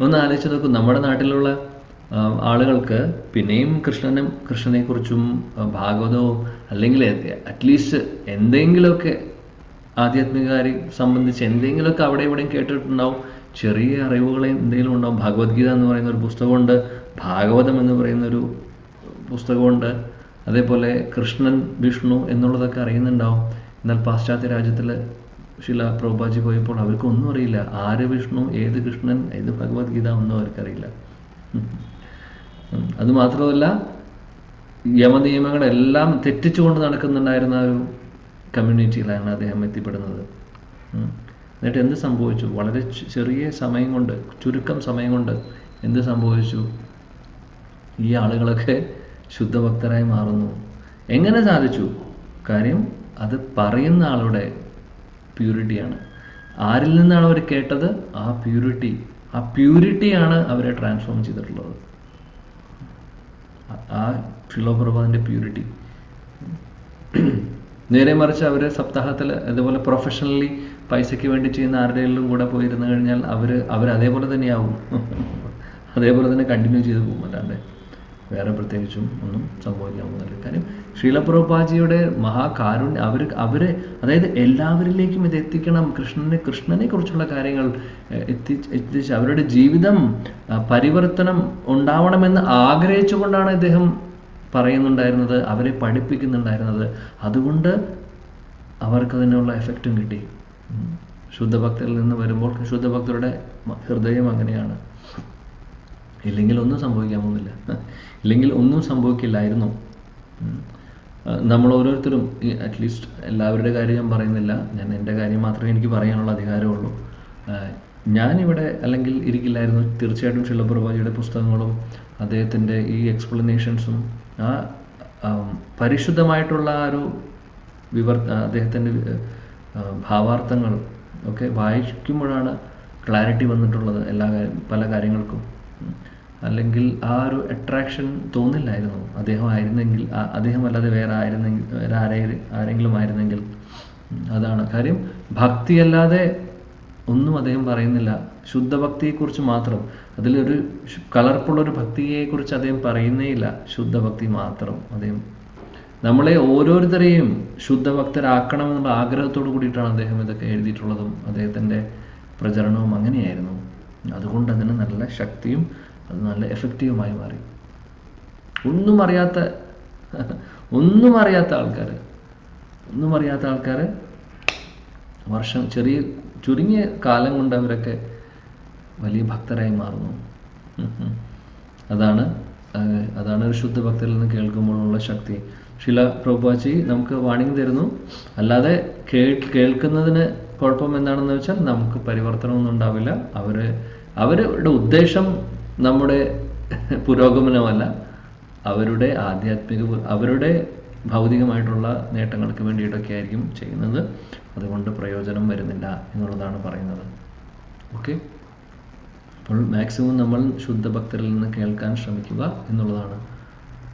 ഒന്ന് ആലോചിച്ച് നോക്കൂ. നമ്മുടെ നാട്ടിലുള്ള ആളുകൾക്ക് പിന്നെയും കൃഷ്ണനെക്കുറിച്ചും ഭാഗവതവും അല്ലെങ്കിൽ അറ്റ്ലീസ്റ്റ് എന്തെങ്കിലുമൊക്കെ ആധ്യാത്മികകാരി സംബന്ധിച്ച് എന്തെങ്കിലുമൊക്കെ അവിടെ ഇവിടെയും കേട്ടിട്ടുണ്ടാവും, ചെറിയ അറിവുകളെ എന്തെങ്കിലും ഉണ്ടാവും. ഭഗവത്ഗീത എന്ന് പറയുന്ന ഒരു പുസ്തകമുണ്ട്, ഭാഗവതം എന്ന് പറയുന്നൊരു പുസ്തകമുണ്ട്, അതേപോലെ കൃഷ്ണൻ, വിഷ്ണു എന്നുള്ളതൊക്കെ അറിയുന്നുണ്ടാവും. എന്നാൽ പാശ്ചാത്യ രാജ്യത്തിൽ ശ്രീല പ്രഭുപാജി പോയപ്പോൾ അവർക്കൊന്നും അറിയില്ല. ആര് വിഷ്ണു, ഏത് കൃഷ്ണൻ, ഏത് ഭഗവത്ഗീത ഒന്നും അവർക്കറിയില്ല. അതുമാത്രമല്ല, യമനിയമങ്ങളെല്ലാം തെറ്റിച്ചുകൊണ്ട് നടക്കുന്നുണ്ടായിരുന്ന ഒരു കമ്മ്യൂണിറ്റിയിലാണ് അദ്ദേഹം എത്തിപ്പെടുന്നത്. എന്നിട്ട് എന്ത് സംഭവിച്ചു? വളരെ ചുരുക്കം സമയം കൊണ്ട് എന്ത് സംഭവിച്ചു? ഈ ആളുകളൊക്കെ ശുദ്ധഭക്തരായി മാറുന്നു. എങ്ങനെ സാധിച്ചു? കാര്യം അത് പറയുന്ന ആളുടെ പ്യൂരിറ്റിയാണ്. ആരിൽ നിന്നാണ് അവർ കേട്ടത്? ആ പ്യൂരിറ്റിയാണ് അവരെ ട്രാൻസ്ഫോം ചെയ്തിട്ടുള്ളത്. ആ ശിലോപ്രഭാതിൻ്റെ പ്യൂരിറ്റി. നേരെ മറിച്ച് അവർ സപ്താഹത്തിൽ അതുപോലെ പ്രൊഫഷണലി പൈസയ്ക്ക് വേണ്ടി ചെയ്യുന്ന ആരുടെയെങ്കിലും കൂടെ പോയിരുന്നു കഴിഞ്ഞാൽ അവർ അതേപോലെ തന്നെയാവും, അതേപോലെ തന്നെ കണ്ടിന്യൂ ചെയ്ത് പോകും. അല്ലാണ്ട് വേറെ പ്രത്യേകിച്ചും ഒന്നും സംഭവിക്കാൻ പോകുന്നില്ല. കാര്യം ശ്രീല പ്രഭുപാജിയുടെ മഹാകാരുണ്യം, അവരെ അതായത് എല്ലാവരിലേക്കും ഇത് എത്തിക്കണം. കൃഷ്ണനെ കുറിച്ചുള്ള കാര്യങ്ങൾ എത്തിച്ച് അവരുടെ ജീവിതം പരിവർത്തനം ഉണ്ടാവണമെന്ന് ആഗ്രഹിച്ചുകൊണ്ടാണ് ഇദ്ദേഹം പറയുന്നുണ്ടായിരുന്നത്, അവരെ പഠിപ്പിക്കുന്നുണ്ടായിരുന്നത്. അതുകൊണ്ട് അവർക്കതിനുള്ള എഫക്റ്റും കിട്ടി. ശുദ്ധഭക്തരിൽ നിന്ന് വരുമ്പോൾ ശുദ്ധഭക്തരുടെ ഹൃദയം അങ്ങനെയാണ്. ഇല്ലെങ്കിൽ ഒന്നും സംഭവിക്കാൻ പോകുന്നില്ല, ഇല്ലെങ്കിൽ ഒന്നും സംഭവിക്കില്ലായിരുന്നു. നമ്മൾ ഓരോരുത്തരും, അറ്റ്ലീസ്റ്റ് എല്ലാവരുടെ കാര്യം ഞാൻ പറയുന്നില്ല, ഞാൻ എൻ്റെ കാര്യം മാത്രമേ എനിക്ക് പറയാനുള്ള അധികാരമുള്ളൂ. ഞാനിവിടെ അല്ലെങ്കിൽ ഇരിക്കില്ലായിരുന്നു. തീർച്ചയായിട്ടും ശ്രീല പ്രഭുപാദിയുടെ പുസ്തകങ്ങളും അദ്ദേഹത്തിൻ്റെ ഈ എക്സ്പ്ലനേഷൻസും ആ പരിശുദ്ധമായിട്ടുള്ള ആ ഒരു അദ്ദേഹത്തിൻ്റെ ഭാവാർത്ഥങ്ങൾ ഒക്കെ വായിക്കുമ്പോഴാണ് ക്ലാരിറ്റി വന്നിട്ടുള്ളത് പല കാര്യങ്ങൾക്കും. അല്ലെങ്കിൽ ആ ഒരു അട്രാക്ഷൻ തോന്നില്ലായിരുന്നു. അദ്ദേഹം അല്ലാതെ വേറെ ആരെങ്കിലും ആയിരുന്നെങ്കിൽ. അതാണ് കാര്യം. ഭക്തിയല്ലാതെ ഒന്നും അദ്ദേഹം പറയുന്നില്ല. ശുദ്ധഭക്തിയെക്കുറിച്ച് മാത്രം, അതിലൊരു കളർഫുള്ളൊരു ഭക്തിയെക്കുറിച്ച് അദ്ദേഹം പറയുന്നേയില്ല. ശുദ്ധഭക്തി മാത്രം. അദ്ദേഹം നമ്മളെ ഓരോരുത്തരെയും ശുദ്ധഭക്തരാക്കണമെന്നുള്ള ആഗ്രഹത്തോടു കൂടിയിട്ടാണ് അദ്ദേഹം ഇതൊക്കെ എഴുതിയിട്ടുള്ളതും അദ്ദേഹത്തിൻ്റെ പ്രചരണവും അങ്ങനെയായിരുന്നു. അതുകൊണ്ട് അതിന് നല്ല ശക്തിയും അത് നല്ല എഫക്റ്റീവുമായി മാറി. ഒന്നും അറിയാത്ത ആൾക്കാർ ചുരുങ്ങിയ കാലം കൊണ്ട് അവരൊക്കെ വലിയ ഭക്തരായി മാറുന്നു. അതാണ് ഒരു ശുദ്ധഭക്തരിൽ നിന്ന് കേൾക്കുമ്പോഴുള്ള ശക്തി. ശ്രീല പ്രഭുപാദി നമുക്ക് വാണിംഗ് തരുന്നു. അല്ലാതെ കേൾക്കുന്നതിന് കുഴപ്പം എന്താണെന്ന് വെച്ചാൽ നമുക്ക് പരിവർത്തനമൊന്നും ഉണ്ടാവില്ല. അവരുടെ ഉദ്ദേശം നമ്മുടെ പുരോഗമനമല്ല, അവരുടെ ഭൗതികമായിട്ടുള്ള നേട്ടങ്ങൾക്ക് വേണ്ടിയിട്ടൊക്കെ ആയിരിക്കും ചെയ്യുന്നത്. അതുകൊണ്ട് പ്രയോജനം വരുന്നില്ല എന്നുള്ളതാണ് പറയുന്നത്. ഓക്കെ, അപ്പോൾ മാക്സിമം നമ്മൾ ശുദ്ധഭക്തരിൽ നിന്ന് കേൾക്കാൻ ശ്രമിക്കുക എന്നുള്ളതാണ്.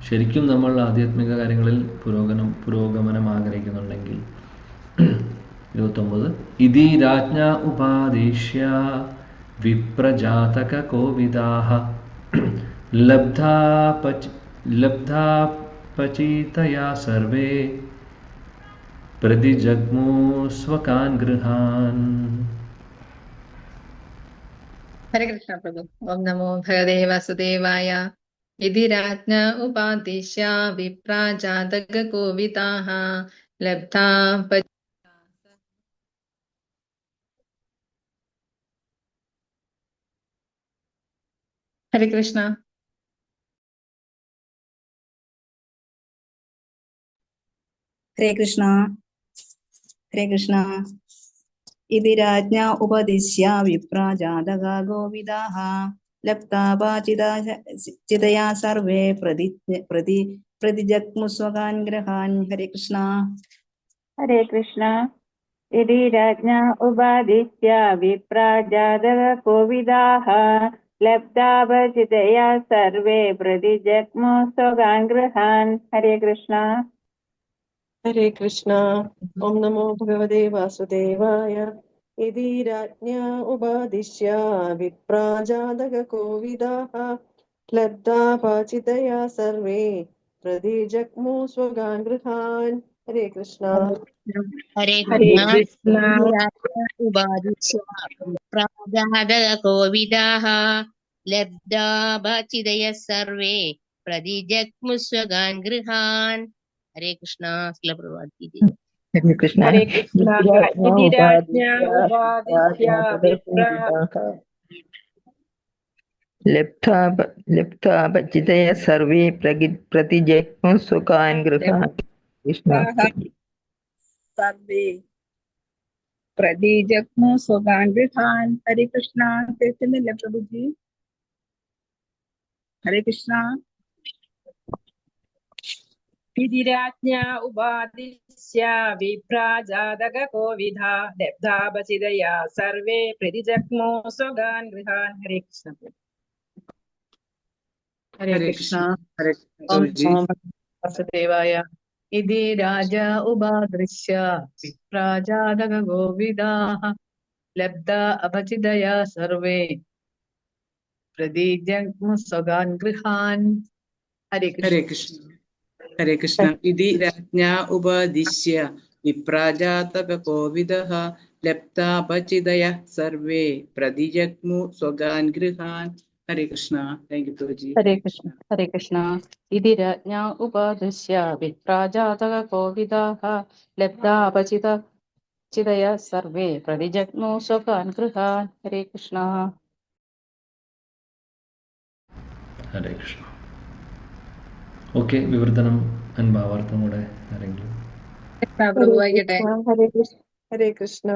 ശരിക്കും നമ്മൾ ആധ്യാത്മിക കാര്യങ്ങളിൽ പുരോഗമനം ആഗ്രഹിക്കുന്നുണ്ടെങ്കിൽ. 29 ഇതി രാജ്ഞ ഉപാദേശ്യ വിപ്രജാതക കോവിദാഃ ലബ്ധാപചിതയാ സർവേ പ്രതിജഗ്മു സ്വകാൻ ഗൃഹാൻ. ഹരേ കൃഷ്ണ പ്രഭു. ഓം നമോ ഭഗവതേ വാസുദേവായ. ഇതി രാജ്ഞ ഉപാദിശ്യ വിപ്രാ ജാതക കോവിദാഃ ലബ്ധാ. ഹരേ കൃഷ്ണ. ഹരേ കൃഷ്ണ. ഹരേ കൃഷ്ണ. ഇതി രാജ്ഞ ഉപദിശ്യ വിപ്രാ ജാതക ഗോവിദാഃ ലബ്ധാപാചിതയാ സർവേ പ്രതിജഗ്മു സ്വകാൻ ഗൃഹാൻ. ഹരേ കൃഷ്ണ. ഹരേ കൃഷ്ണ. ഇതി രാജ്ഞ ഉപാദിശ്യ വിപ്രാ ജാതക കോവിദാഃ ലബ്ധാപചിതയാ സർവേ പ്രതിജഗ്മു സ്വകാൻ ഗൃഹാൻ. ഹരേ കൃഷ്ണ. ഹരേ കൃഷ്ണ. ഓം നമോ ഭഗവതേ വാസുദേവായ. ഇതി രാജ്ഞ ഉപാദിശ്യ വിപ്രാ ജാതക കോവിദാഃ ലബ്ധാപാചിതയാ സർവേ പ്രതിജഗ്മു സ്വകാൻ ഗൃഹാൻ. ഹരേ കൃഷ്ണ. ഹരേ ഹരേ കൃഷ്ണ. കൃഷ്ണ. ഉപാദിശ്യ പ്രാജാതക കോവിദാഃ ലബ്ധാപചിതയ സർവേ പ്രതിജഗ്മു സ്വകാൻ ഗൃഹാൻ. ഹരേ കൃഷ്ണ. ശ്രീല പ്രഭുപാദി. ഹരേ കൃഷ്ണ. ഹരേ കൃഷ്ണ. ഇതി രാജ്ഞ ഉപാദിശ്യ വിപ്രാ ലബ്ധാപചിതയ സർവേ പ്രതിജഗ്മു സ്വകാൻ ഗൃഹാൻ. കൃഷ്ണ. സർവേ പ്രതിജഗ്മു സ്വകാൻ ഗൃഹാൻ. ഹരേ കൃഷ്ണ. കേൾക്കുന്നില്ല പ്രഭുജി? ഹരേ കൃഷ്ണ. ഇതി രാജ്ഞ ഉപാദിശ്യ വിപ്രാ ജാതക കോവിദാഃ ലബ്ധാപചിതയാ സർവേ പ്രതിജഗ്മു സ്വകാൻ ഗൃഹാൻ. ഹരേ കൃഷ്ണ. ഹരേ കൃഷ്ണ. ഓം നമോ വാസുദേവായ. ഇതി രാജ ഉപാദൃശ്യ വിപ്രാജാതക ഗോവിദാഃ ലബ്ധ അപചിതയാ സർവേ പ്രതിജഗ്മു സ്വകാൻ ഗൃഹാൻ. ഹരേ ഹരേ കൃഷ്ണ. കൃഷ്ണ. ഹരേ കൃഷ്ണ. ഇതി രാജ്ഞാ ഉപദിശ്യ വിപ്രാജാതക കോവിദഃ ലബ്ധാപചിതയ സർവേ പ്രതിജഗ്മു സ്വഗാൻ ഗൃഹാൻ. ഹരേ കൃഷ്ണ. Thank you Prabhuji. ഹരേ കൃഷ്ണ. ഹരേ കൃഷ്ണ. ഇതി രാജ്ഞാ ഉപദിശ്യ വിപ്രാജാതക കോവിദാഃ ലബ്ധാപചിത ചിതയ സർവേ പ്രതിജഗ്മു സ്വകാൻ ഗൃഹാൻ. ഹരേ കൃഷ്ണ. ഹരേ കൃഷ്ണ. ഓക്കെ, വിവർത്തനം ഭാവാർത്ഥം കൂടെ ആരെങ്കിലും? പ്രഭു വായിക്കട്ടെ. ഹരേ കൃഷ്ണ. ഹരേ കൃഷ്ണ.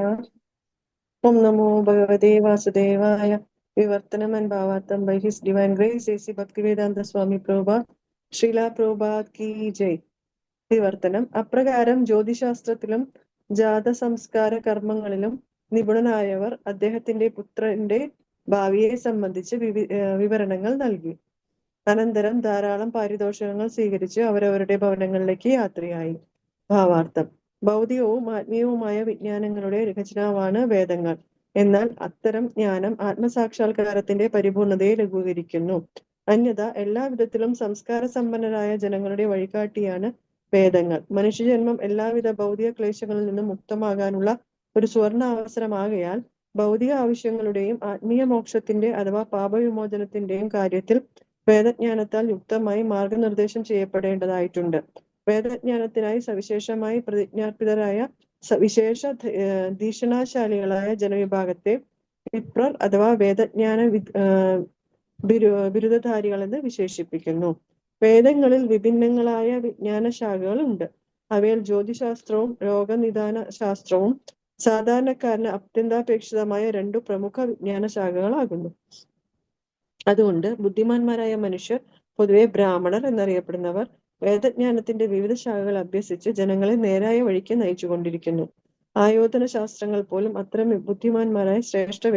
ഓം നമോ ഭഗവതേ വാസുദേവായ. വിവർത്തനം ആൻഡ് ഭാവാർത്ഥം by his divine grace A C. Bhaktivedanta Swami Prabhupad. Srila Prabhupad കി ജയ്. വിവർത്തനം. അപ്രകാരം ജ്യോതിശാസ്ത്രത്തിലും ജാതസംസ്കാര കർമ്മങ്ങളിലും നിപുണനായവർ അദ്ദേഹത്തിന്റെ പുത്രന്റെ ഭാവിയെ സംബന്ധിച്ച് വിവരണങ്ങൾ നൽകി. അനന്തരം ധാരാളം പാരിതോഷികങ്ങൾ സ്വീകരിച്ച് അവരവരുടെ ഭവനങ്ങളിലേക്ക് യാത്രയായി. ഭാവാർത്ഥം. ഭൗതികവും ആത്മീയവുമായ വിജ്ഞാനങ്ങളുടെ രചനാവാണ് വേദങ്ങൾ. എന്നാൽ അത്തരം ജ്ഞാനം ആത്മസാക്ഷാത്കാരത്തിന്റെ പരിപൂർണതയെ ലഘൂകരിക്കുന്നു. അന്യഥ എല്ലാവിധത്തിലും സംസ്കാര സമ്പന്നരായ ജനങ്ങളുടെ വഴികാട്ടിയാണ് വേദങ്ങൾ. മനുഷ്യജന്മം എല്ലാവിധ ഭൗതിക ക്ലേശങ്ങളിൽ നിന്നും മുക്തമാകാനുള്ള ഒരു സുവർണ അവസരമാകയാൽ ഭൗതിക ആവശ്യങ്ങളുടെയും ആത്മീയ മോക്ഷത്തിന്റെ അഥവാ പാപവിമോചനത്തിന്റെയും കാര്യത്തിൽ വേദജ്ഞാനത്താൽ യുക്തമായി മാർഗനിർദ്ദേശം ചെയ്യപ്പെടേണ്ടതായിട്ടുണ്ട്. വേദജ്ഞാനത്തിനായി സവിശേഷമായി പ്രതിജ്ഞാർപ്പിതരായ വിശേഷ ധീഷണാശാലികളായ ജനവിഭാഗത്തെ വിപ്രർ അഥവാ വേദജ്ഞാന ബിരുദധാരികളെന്ന് വിശേഷിപ്പിക്കുന്നു. വേദങ്ങളിൽ വിഭിന്നങ്ങളായ വിജ്ഞാന ശാഖകൾ ഉണ്ട്. അവയിൽ ജ്യോതിശാസ്ത്രവും രോഗനിദാന ശാസ്ത്രവും സാധാരണക്കാരന് അത്യന്താപേക്ഷിതമായ രണ്ടു പ്രമുഖ വിജ്ഞാന ശാഖകളാകുന്നു. അതുകൊണ്ട് ബുദ്ധിമാന്മാരായ മനുഷ്യർ, പൊതുവെ ബ്രാഹ്മണർ എന്നറിയപ്പെടുന്നവർ, വേദജ്ഞാനത്തിന്റെ വിവിധ ശാഖകൾ അഭ്യസിച്ച് ജനങ്ങളെ നേരായ വഴിക്ക് നയിച്ചുകൊണ്ടിരിക്കുന്നു. ആയോധന ശാസ്ത്രങ്ങൾ പോലും അത്തരം ബുദ്ധിമാന്മാരായ ശ്രേഷ്ഠ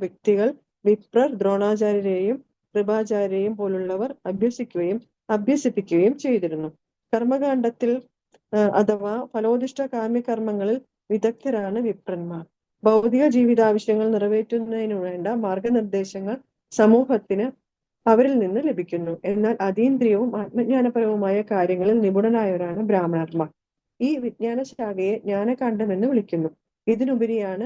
വ്യക്തികൾ വിപ്രർ, ദ്രോണാചാര്യരെയും കൃപാചാര്യരെയും പോലുള്ളവർ അഭ്യസിപ്പിക്കുകയും ചെയ്തിരുന്നു. കർമ്മകാണ്ഡത്തിൽ അഥവാ ഫലോദിഷ്ട കാമ്യകർമ്മങ്ങളിൽ വിദഗ്ധരാണ് വിപ്രന്മാർ. ഭൗതിക ജീവിതാവശ്യങ്ങൾ നിറവേറ്റുന്നതിനു വേണ്ട മാർഗനിർദ്ദേശങ്ങൾ സമൂഹത്തിന് അവരിൽ നിന്ന് ലഭിക്കുന്നു. എന്നാൽ അതീന്ദ്രിയവും ആത്മജ്ഞാനപരവുമായ കാര്യങ്ങളിൽ നിപുണരായവരാണ് ബ്രാഹ്മണന്മാർ. ഈ വിജ്ഞാന ശാഖയെ ജ്ഞാനകാന്ഡം എന്ന് വിളിക്കുന്നു. ഇതിനുപരിയാണ്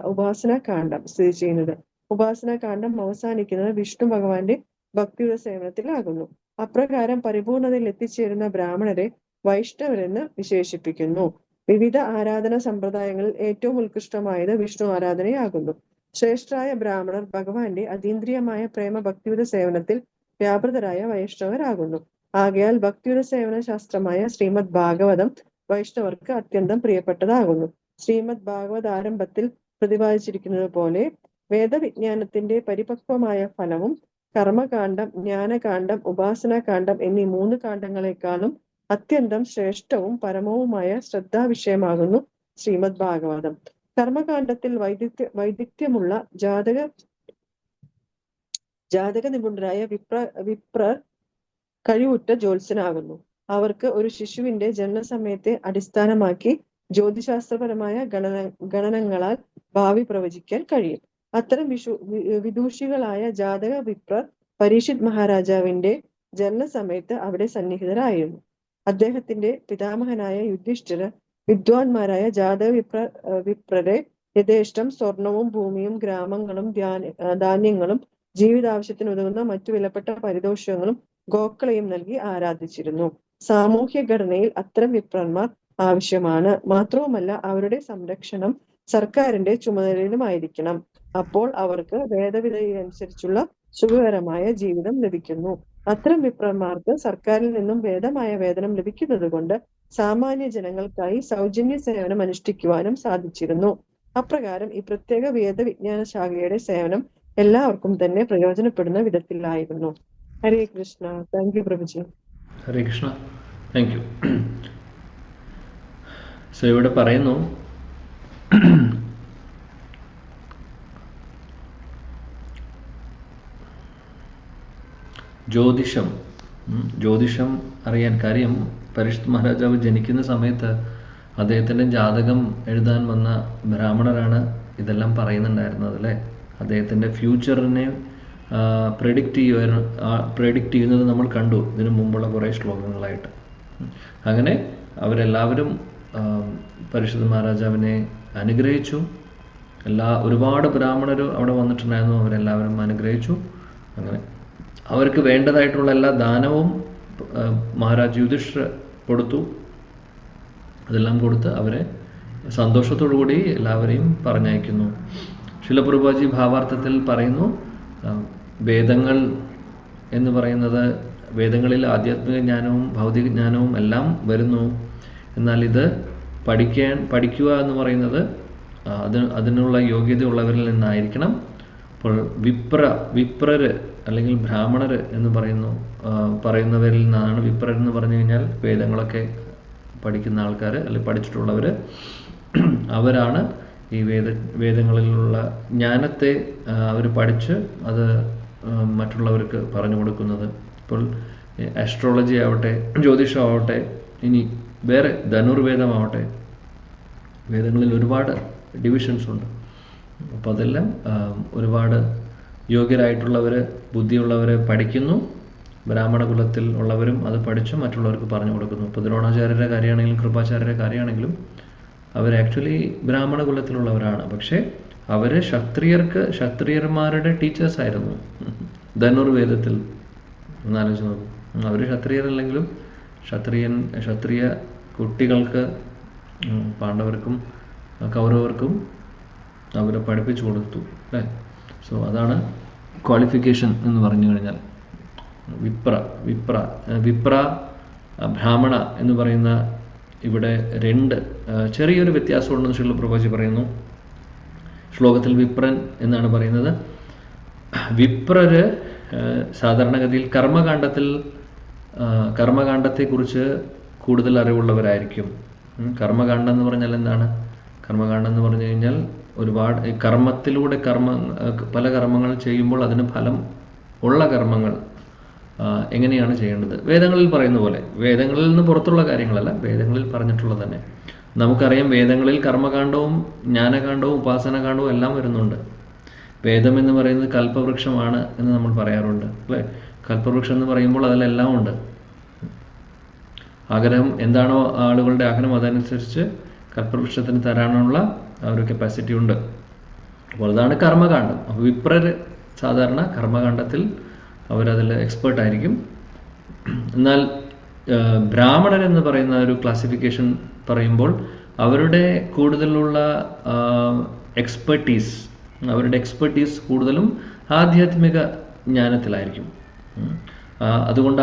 ഉപാസനാകാന്ഡം സ്ഥിതി ചെയ്യുന്നത്. ഉപാസനാകാന്ഡം അവസാനിക്കുന്നത് വിഷ്ണു ഭഗവാന്റെ ഭക്തിയുടെ സേവനത്തിലാകുന്നു. അപ്രകാരം പരിപൂർണതയിൽ എത്തിച്ചേരുന്ന ബ്രാഹ്മണരെ വൈഷ്ണവരെന്ന് വിശേഷിപ്പിക്കുന്നു. വിവിധ ആരാധന സമ്പ്രദായങ്ങളിൽ ഏറ്റവും ഉത്കൃഷ്ടമായത് വിഷ്ണു ആരാധനയാകുന്നു. ശ്രേഷ്ഠരായ ബ്രാഹ്മണർ ഭഗവാന്റെ അതീന്ദ്രിയമായ പ്രേമ ഭക്തിയുടെ സേവനത്തിൽ വ്യാപൃതരായ വൈഷ്ണവരാകുന്നു. ആകയാൽ ഭക്തിയുടെ സേവന ശാസ്ത്രമായ ശ്രീമദ് ഭാഗവതം വൈഷ്ണവർക്ക് അത്യന്തം പ്രിയപ്പെട്ടതാകുന്നു. ശ്രീമദ് ഭാഗവത ആരംഭത്തിൽ പ്രതിപാദിച്ചിരിക്കുന്നത് പോലെ വേദവിജ്ഞാനത്തിന്റെ പരിപക്വമായ ഫലവും കർമ്മകാന്ഡം, ജ്ഞാനകാന്ഡം, ഉപാസനാകാന്ഡം എന്നീ 3 കാണ്ഡങ്ങളെക്കാളും അത്യന്തം ശ്രേഷ്ഠവും പരമവുമായ ശ്രദ്ധാവിഷയമാകുന്നു ശ്രീമദ് ഭാഗവതം. കർമ്മകാന്ഡത്തിൽ വൈദഗ്ധ്യമുള്ള ജാതക നിപുണരായ വിപ്രർ കഴിവുറ്റ ജ്യോത്സ്യനാകുന്നു. അവർക്ക് ഒരു ശിശുവിന്റെ ജനനസമയത്തെ അടിസ്ഥാനമാക്കി ജ്യോതിശാസ്ത്രപരമായ ഗണനങ്ങളാൽ ഭാവി പ്രവചിക്കാൻ കഴിയും. അത്തരം വിദൂഷികളായ ജാതക വിപ്രർ പരീക്ഷിത് മഹാരാജാവിന്റെ ജനനസമയത്ത് അവിടെ സന്നിഹിതരായിരുന്നു. അദ്ദേഹത്തിന്റെ പിതാമഹനായ യുധിഷ്ഠിരർ വിദ്വാൻമാരായ ജാതക വിപ്രരെ യഥേഷ്ടം സ്വർണവും ഭൂമിയും ഗ്രാമങ്ങളും ധാന്യങ്ങളും ജീവിതാവശ്യത്തിന് ഉതകുന്ന മറ്റു വിലപ്പെട്ട പാരിതോഷികങ്ങളും ഗോക്കളെയും നൽകി ആരാധിച്ചിരുന്നു. സാമൂഹ്യ ഘടനയിൽ അത്തരം വിപ്രന്മാർ ആവശ്യമാണ്. മാത്രവുമല്ല അവരുടെ സംരക്ഷണം സർക്കാരിന്റെ ചുമതലയിലുമായിരിക്കണം. അപ്പോൾ അവർക്ക് വേദവിധിയനുസരിച്ചുള്ള സുഖകരമായ ജീവിതം ലഭിക്കുന്നു. അത്തരം വിപ്രന്മാർക്ക് സർക്കാരിൽ നിന്നും ഭേദമായ വേതനം ലഭിക്കുന്നത് കൊണ്ട് സാമാന്യ ജനങ്ങൾക്കായി സൗജന്യ സേവനം അനുഷ്ഠിക്കുവാനും സാധിച്ചിരുന്നു. അപ്രകാരം ഈ പ്രത്യേക വേദവിജ്ഞാന ശാഖയുടെ സേവനം എല്ലാവർക്കും തന്നെ പ്രയോജനപ്പെടുന്ന വിധത്തിലായിരുന്നു. Hare Krishna. Thank you Prabhuji. Hare Krishna. Thank you. So ഇവിടെ പറയുന്നു, ജ്യോതിഷം അറിയാൻ കാര്യം, പരീക്ഷിത് മഹാരാജാവ് ജനിക്കുന്ന സമയത്ത് അദ്ദേഹത്തിന്റെ ജാതകം എഴുതാൻ വന്ന ബ്രാഹ്മണരാണ് ഇതെല്ലാം പറയുന്നുണ്ടായിരുന്നത് അല്ലേ. അദ്ദേഹത്തിൻ്റെ ഫ്യൂച്ചറിനെ പ്രെഡിക്റ്റ് ചെയ്യുന്നത് നമ്മൾ കണ്ടു ഇതിനു മുമ്പുള്ള കുറേ ശ്ലോകങ്ങളായിട്ട്. അങ്ങനെ അവരെല്ലാവരും പരിശുദ്ധ മഹാരാജാവിനെ അനുഗ്രഹിച്ചു. ഒരുപാട് ബ്രാഹ്മണർ അവിടെ വന്നിട്ടുണ്ടായിരുന്നു, അവരെല്ലാവരും അനുഗ്രഹിച്ചു. അങ്ങനെ അവർക്ക് വേണ്ടതായിട്ടുള്ള എല്ലാ ദാനവും മഹാരാജ് യുധിഷ്ഠിരർ കൊടുത്തു. അതെല്ലാം കൊടുത്ത് അവരെ സന്തോഷത്തോടു കൂടി എല്ലാവരെയും പറഞ്ഞയക്കുന്നു. ശില പ്രഭുപാദി ഭാവാർത്ഥത്തിൽ പറയുന്നു, വേദങ്ങൾ എന്ന് പറയുന്നത്, വേദങ്ങളിൽ ആധ്യാത്മിക ജ്ഞാനവും ഭൗതിക ജ്ഞാനവും എല്ലാം വരുന്നു. എന്നാൽ ഇത് പഠിക്കുക എന്ന് പറയുന്നത് അതിനുള്ള യോഗ്യതയുള്ളവരിൽ നിന്നായിരിക്കണം. അപ്പോൾ വിപ്രര് അല്ലെങ്കിൽ ബ്രാഹ്മണർ എന്ന് പറയുന്നവരിൽ നിന്നാണ്. വിപ്രർ എന്ന് പറഞ്ഞു കഴിഞ്ഞാൽ വേദങ്ങളൊക്കെ പഠിക്കുന്ന ആൾക്കാർ അല്ലെങ്കിൽ പഠിച്ചിട്ടുള്ളവർ, അവരാണ് ഈ വേദങ്ങളിലുള്ള ജ്ഞാനത്തെ അവർ പഠിച്ച് അത് മറ്റുള്ളവർക്ക് പറഞ്ഞു കൊടുക്കുന്നത്. ഇപ്പോൾ ആസ്ട്രോളജി ആവട്ടെ, ജ്യോതിഷമാവട്ടെ, ഇനി വേറെ ധനുർവേദമാവട്ടെ, വേദങ്ങളിൽ ഒരുപാട് ഡിവിഷൻസ് ഉണ്ട്. അപ്പോൾ അതെല്ലാം ഒരുപാട് യോഗ്യരായിട്ടുള്ളവർ, ബുദ്ധിയുള്ളവർ പഠിക്കുന്നു. ബ്രാഹ്മണ കുലത്തിൽ ഉള്ളവരും അത് പഠിച്ച് മറ്റുള്ളവർക്ക് പറഞ്ഞു കൊടുക്കുന്നു. ഇപ്പോൾ ദ്രോണാചാര്യരുടെ കാര്യമാണെങ്കിലും കൃപാചാര്യരുടെ കാര്യമാണെങ്കിലും അവർ ആക്ച്വലി ബ്രാഹ്മണ കുലത്തിലുള്ളവരാണ്. പക്ഷേ അവർ ക്ഷത്രിയന്മാരുടെ ടീച്ചേഴ്സ് ആയിരുന്നു ധനുർവേദത്തിൽ. ഒന്നാലോചിച്ച് നോക്കും, അവർ ക്ഷത്രിയരല്ലെങ്കിലും ക്ഷത്രിയ കുട്ടികൾക്ക്, പാണ്ഡവർക്കും കൗരവർക്കും അവരെ പഠിപ്പിച്ചു കൊടുത്തു അല്ലേ. സോ അതാണ് ക്വാളിഫിക്കേഷൻ എന്ന് പറഞ്ഞു കഴിഞ്ഞാൽ. വിപ്ര ബ്രാഹ്മണ എന്ന് പറയുന്ന ഇവിടെ രണ്ട് ചെറിയൊരു വ്യത്യാസമുണ്ടെന്ന് ശില പ്രഭുജി പറയുന്നു. ശ്ലോകത്തിൽ വിപ്രൻ എന്നാണ് പറയുന്നത്. വിപ്രര് സാധാരണഗതിയിൽ കർമ്മകാണ്ഡത്തെക്കുറിച്ച് കൂടുതൽ അറിവുള്ളവരായിരിക്കും. കർമ്മകാണ്ഡം എന്ന് പറഞ്ഞാൽ എന്താണ്? കർമ്മകാണ്ഡം എന്ന് പറഞ്ഞു കഴിഞ്ഞാൽ ഒരുപാട് കർമ്മത്തിലൂടെ പല കർമ്മങ്ങൾ ചെയ്യുമ്പോൾ അതിന് ഫലം ഉള്ള കർമ്മങ്ങൾ എങ്ങനെയാണ് ചെയ്യേണ്ടത്, വേദങ്ങളിൽ പറയുന്ന പോലെ, വേദങ്ങളിൽ നിന്ന് പുറത്തുള്ള കാര്യങ്ങളല്ല, വേദങ്ങളിൽ പറഞ്ഞിട്ടുള്ളത് തന്നെ. നമുക്കറിയാം വേദങ്ങളിൽ കർമ്മകാണ്ഡവും ജ്ഞാനകാണ്ഡവും ഉപാസനകാണ്ഡവും എല്ലാം വരുന്നുണ്ട്. വേദം എന്ന് പറയുന്നത് കൽപ്പവൃക്ഷമാണ് എന്ന് നമ്മൾ പറയാറുണ്ട് അല്ലേ. കൽപ്പവൃക്ഷം എന്ന് പറയുമ്പോൾ അതിലെല്ലാം ഉണ്ട്. ആഗ്രഹം എന്താണോ ആളുകളുടെ ആഗ്രഹം അതനുസരിച്ച് കൽപ്പവൃക്ഷത്തിന് തരാനുള്ള ആ ഒരു കപ്പാസിറ്റി ഉണ്ട്. അപ്പോൾ അതാണ് കർമ്മകാണ്ഡം. അപ്പോൾ വിപ്രർ സാധാരണ കർമ്മകാണ്ഡത്തിൽ അവരതിൽ എക്സ്പേർട്ടായിരിക്കും. എന്നാൽ ബ്രാഹ്മണർ എന്ന് പറയുന്ന ഒരു ക്ലാസിഫിക്കേഷൻ പറയുമ്പോൾ അവരുടെ കൂടുതലുള്ള എക്സ്പെർട്ടീസ് കൂടുതലും ആധ്യാത്മിക ജ്ഞാനത്തിലായിരിക്കും. അതുകൊണ്ട്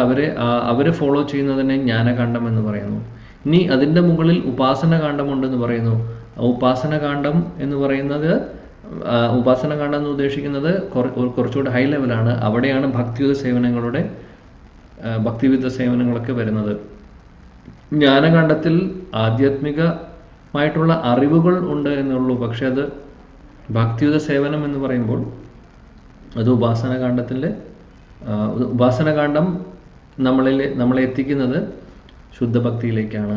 അവരെ ഫോളോ ചെയ്യുന്നതിനെ ജ്ഞാനകാണ്ഡം എന്ന് പറയുന്നു. ഇനി അതിൻ്റെ മുകളിൽ ഉപാസനകാണ്ഡമുണ്ടെന്ന് പറയുന്നു. ഉപാസനകാണ്ഡം എന്ന് പറയുന്നത്, ഉപാസനകാണ്ഡം എന്ന് ഉദ്ദേശിക്കുന്നത് കുറച്ചുകൂടെ ഹൈ ലെവലാണ്. അവിടെയാണ് ഭക്തിവിധ സേവനങ്ങളൊക്കെ വരുന്നത്. ജ്ഞാനകാണ്ഡത്തിൽ ആധ്യാത്മികമായിട്ടുള്ള അറിവുകൾ ഉണ്ട് എന്നുള്ളൂ. പക്ഷെ അത് ഭക്തിയുത സേവനം എന്ന് പറയുമ്പോൾ അത് ഉപാസനകാണ്ഡം നമ്മളെ എത്തിക്കുന്നത് ശുദ്ധഭക്തിയിലേക്കാണ്.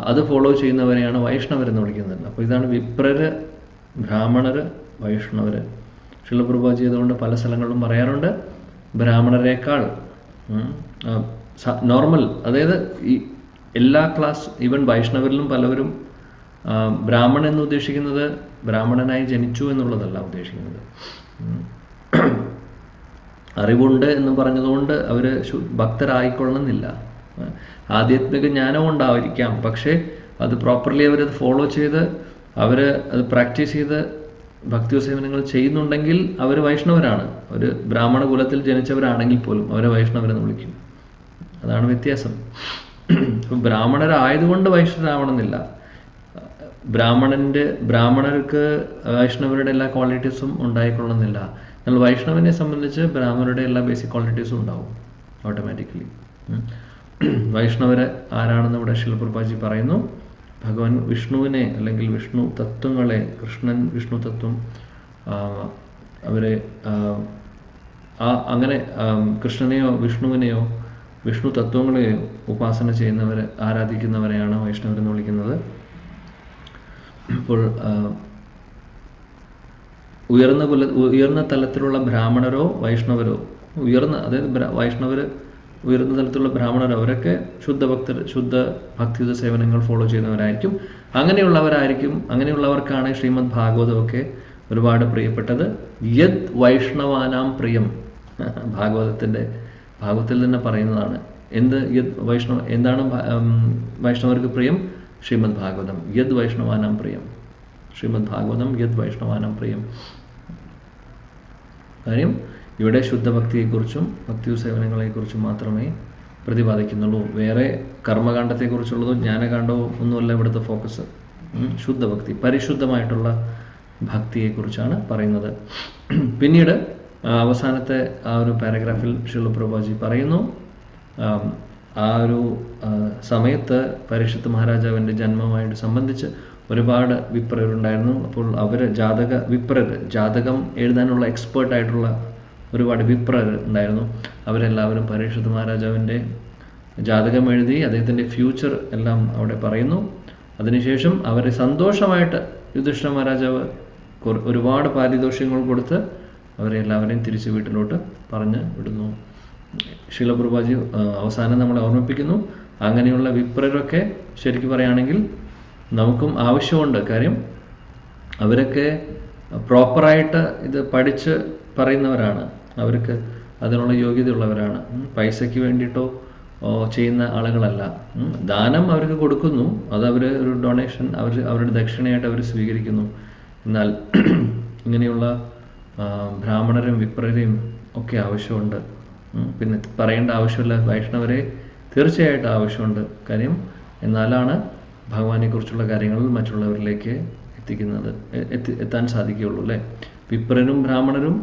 അത് ഫോളോ ചെയ്യുന്നവരെയാണ് വൈഷ്ണവരെന്ന് വിളിക്കുന്നത്. അപ്പോൾ ഇതാണ് വിപ്രര്, ബ്രാഹ്മണര്, വൈഷ്ണവര്. ശില പ്രഭുപാദി അതുകൊണ്ട് പല സ്ഥലങ്ങളിലും പറയാറുണ്ട്, ബ്രാഹ്മണരേക്കാൾ നോർമൽ, അതായത് ഈ എല്ലാ ക്ലാസ്, ഈവൻ വൈഷ്ണവരിലും പലവരും ബ്രാഹ്മണൻ എന്ന് ഉദ്ദേശിക്കുന്നത് ബ്രാഹ്മണനായി ജനിച്ചു എന്നുള്ളതല്ല ഉദ്ദേശിക്കുന്നത്. അറിവുണ്ട് എന്ന് പറഞ്ഞതുകൊണ്ട് അവർ ഭക്തരായിക്കൊള്ളണമെന്നില്ല. ആധ്യാത്മിക ജ്ഞാനം ഉണ്ടായിരിക്കാം, പക്ഷേ അത് പ്രോപ്പർലി അവരത് ഫോളോ ചെയ്ത് അത് പ്രാക്ടീസ് ചെയ്ത് ഭക്തി സേവനങ്ങൾ ചെയ്യുന്നുണ്ടെങ്കിൽ അവർ വൈഷ്ണവരാണ്. ഒരു ബ്രാഹ്മണ കുലത്തിൽ ജനിച്ചവരാണെങ്കിൽ പോലും അവരെ വൈഷ്ണവരെന്ന് വിളിക്കും. അതാണ് വ്യത്യാസം. ബ്രാഹ്മണരായതുകൊണ്ട് വൈഷ്ണവരാവണമെന്നില്ല. ബ്രാഹ്മണർക്ക് വൈഷ്ണവരുടെ എല്ലാ ക്വാളിറ്റീസും ഉണ്ടായിക്കൊള്ളുന്നില്ല. എന്നാൽ വൈഷ്ണവനെ സംബന്ധിച്ച് ബ്രാഹ്മണരുടെ എല്ലാ ബേസിക് ക്വാളിറ്റീസും ഉണ്ടാവും ഓട്ടോമാറ്റിക്കലി. വൈഷ്ണവര് ആരാണെന്ന് ഇവിടെ ശില പ്രഭുപാദി പറയുന്നു. ഭഗവാൻ വിഷ്ണുവിനെ അല്ലെങ്കിൽ വിഷ്ണു തത്വങ്ങളെ, കൃഷ്ണൻ വിഷ്ണു തത്വം, അവരെ അങ്ങനെ കൃഷ്ണനെയോ വിഷ്ണുവിനെയോ വിഷ്ണു തത്വങ്ങളെയോ ഉപാസന ചെയ്യുന്നവരെ, ആരാധിക്കുന്നവരെയാണ് വൈഷ്ണവരെന്ന് വിളിക്കുന്നത്. അപ്പോൾ ഉയർന്ന തലത്തിലുള്ള ബ്രാഹ്മണരോ വൈഷ്ണവരോ, അതായത് വൈഷ്ണവര് ഉയർന്ന തലത്തിലുള്ള ബ്രാഹ്മണർ, അവരൊക്കെ ശുദ്ധ ഭക്തിയുത സേവനങ്ങൾ ഫോളോ ചെയ്യുന്നവരായിരിക്കും. അങ്ങനെയുള്ളവർക്കാണ് ശ്രീമദ് ഭാഗവതമൊക്കെ ഒരുപാട് പ്രിയപ്പെട്ടത്. യത് വൈഷ്ണവാനാം പ്രിയം, ഭാഗവതത്തിൽ തന്നെ പറയുന്നതാണ്. എന്താണ് വൈഷ്ണവർക്ക് പ്രിയം? ശ്രീമദ് ഭാഗവതം. യത് വൈഷ്ണവാനാം പ്രിയം, ശ്രീമദ് ഭാഗവതം യത് വൈഷ്ണവാനാം പ്രിയം. കാര്യം ഇവിടെ ശുദ്ധഭക്തിയെക്കുറിച്ചും ഭക്തി സേവനങ്ങളെക്കുറിച്ചും മാത്രമേ പ്രതിപാദിക്കുന്നുള്ളൂ. വേറെ കർമ്മകാണ്ഡത്തെക്കുറിച്ചുള്ളതോ ജ്ഞാനകാണ്ഡമോ ഒന്നുമല്ല ഇവിടുത്തെ ഫോക്കസ്. ശുദ്ധഭക്തി, പരിശുദ്ധമായിട്ടുള്ള ഭക്തിയെക്കുറിച്ചാണ് പറയുന്നത്. പിന്നീട് അവസാനത്തെ ആ ഒരു പാരഗ്രാഫിൽ ശില പ്രഭുജി പറയുന്നു, ആ ഒരു സമയത്ത് പരീക്ഷിത്ത് മഹാരാജാവിൻ്റെ ജന്മമായിട്ട് സംബന്ധിച്ച് ഒരുപാട് വിപ്രരുണ്ടായിരുന്നു. അപ്പോൾ അവർ ജാതകം എഴുതാനുള്ള എക്സ്പേർട്ടായിട്ടുള്ള ഒരുപാട് വിപ്രർ ഉണ്ടായിരുന്നു. അവരെല്ലാവരും പരീക്ഷിത്ത് മഹാരാജാവിൻ്റെ ജാതകം എഴുതി അദ്ദേഹത്തിൻ്റെ ഫ്യൂച്ചർ എല്ലാം അവിടെ പറയുന്നു. അതിനുശേഷം അവരെ സന്തോഷമായിട്ട് യുധിഷ്ഠിര മഹാരാജാവ് ഒരുപാട് പാരിതോഷികങ്ങൾ കൊടുത്ത് അവരെ എല്ലാവരെയും തിരിച്ച് വീട്ടിലോട്ട് പറഞ്ഞു വിടുന്നു. ശീല പ്രഭുജി അവസാനം നമ്മളെ ഓർമ്മിപ്പിക്കുന്നു, അങ്ങനെയുള്ള വിപ്രരൊക്കെ ശരിക്കും പറയുകയാണെങ്കിൽ നമുക്കും ആവശ്യമുണ്ട്. കാര്യം അവരൊക്കെ പ്രോപ്പറായിട്ട് ഇത് പഠിച്ച് പറയുന്നവരാണ്, അവർക്ക് അതിനുള്ള യോഗ്യതയുള്ളവരാണ്. പൈസയ്ക്ക് വേണ്ടിയിട്ടോ ചെയ്യുന്ന ആളുകളല്ല. ദാനം അവർക്ക് കൊടുക്കുന്നു, അത് അവർ ഒരു ഡൊണേഷൻ, അവരുടെ ദക്ഷിണയായിട്ട് അവർ സ്വീകരിക്കുന്നു. എന്നാൽ ഇങ്ങനെയുള്ള ബ്രാഹ്മണരും വിപ്രരെയും ഒക്കെ ആവശ്യമുണ്ട്. പിന്നെ പറയേണ്ട ആവശ്യമില്ല, വൈഷ്ണവരെ തീർച്ചയായിട്ടും ആവശ്യമുണ്ട്. കാര്യം എന്നാലാണ് ഭഗവാനെക്കുറിച്ചുള്ള കാര്യങ്ങൾ മറ്റുള്ളവരിലേക്ക് എത്താൻ സാധിക്കുകയുള്ളൂ അല്ലേ. വിപ്രനും ബ്രാഹ്മണരും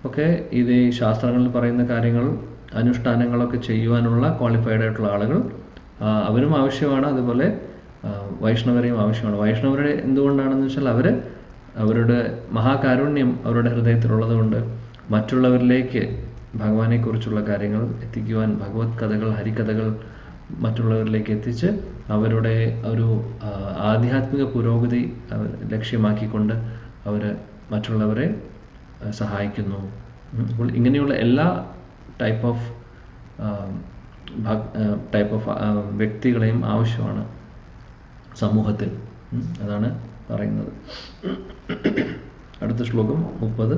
ഒക്കെ ഇത് ശാസ്ത്രങ്ങളിൽ പറയുന്ന കാര്യങ്ങൾ, അനുഷ്ഠാനങ്ങളൊക്കെ ചെയ്യുവാനുള്ള ക്വാളിഫൈഡ് ആയിട്ടുള്ള ആളുകൾ, അവരും ആവശ്യമാണ്. അതുപോലെ വൈഷ്ണവരെയും ആവശ്യമാണ്. വൈഷ്ണവരെ എന്തുകൊണ്ടാണെന്ന് വെച്ചാൽ അവരുടെ മഹാകാരുണ്യം അവരുടെ ഹൃദയത്തിലുള്ളത് കൊണ്ട് മറ്റുള്ളവരിലേക്ക് ഭഗവാനെക്കുറിച്ചുള്ള കാര്യങ്ങൾ എത്തിക്കുവാൻ, ഭഗവത് കഥകൾ, ഹരികഥകൾ മറ്റുള്ളവരിലേക്ക് എത്തിച്ച് അവരുടെ ഒരു ആധ്യാത്മിക പുരോഗതി ലക്ഷ്യമാക്കിക്കൊണ്ട് അവർ മറ്റുള്ളവരെ സഹായിക്കുന്നു. അപ്പോൾ ഇങ്ങനെയുള്ള എല്ലാ ടൈപ്പ് ഓഫ് വ്യക്തികളെയും ആവശ്യമാണ് സമൂഹത്തിൽ. അതാണ് പറയുന്നത്. അടുത്ത ശ്ലോകം 30.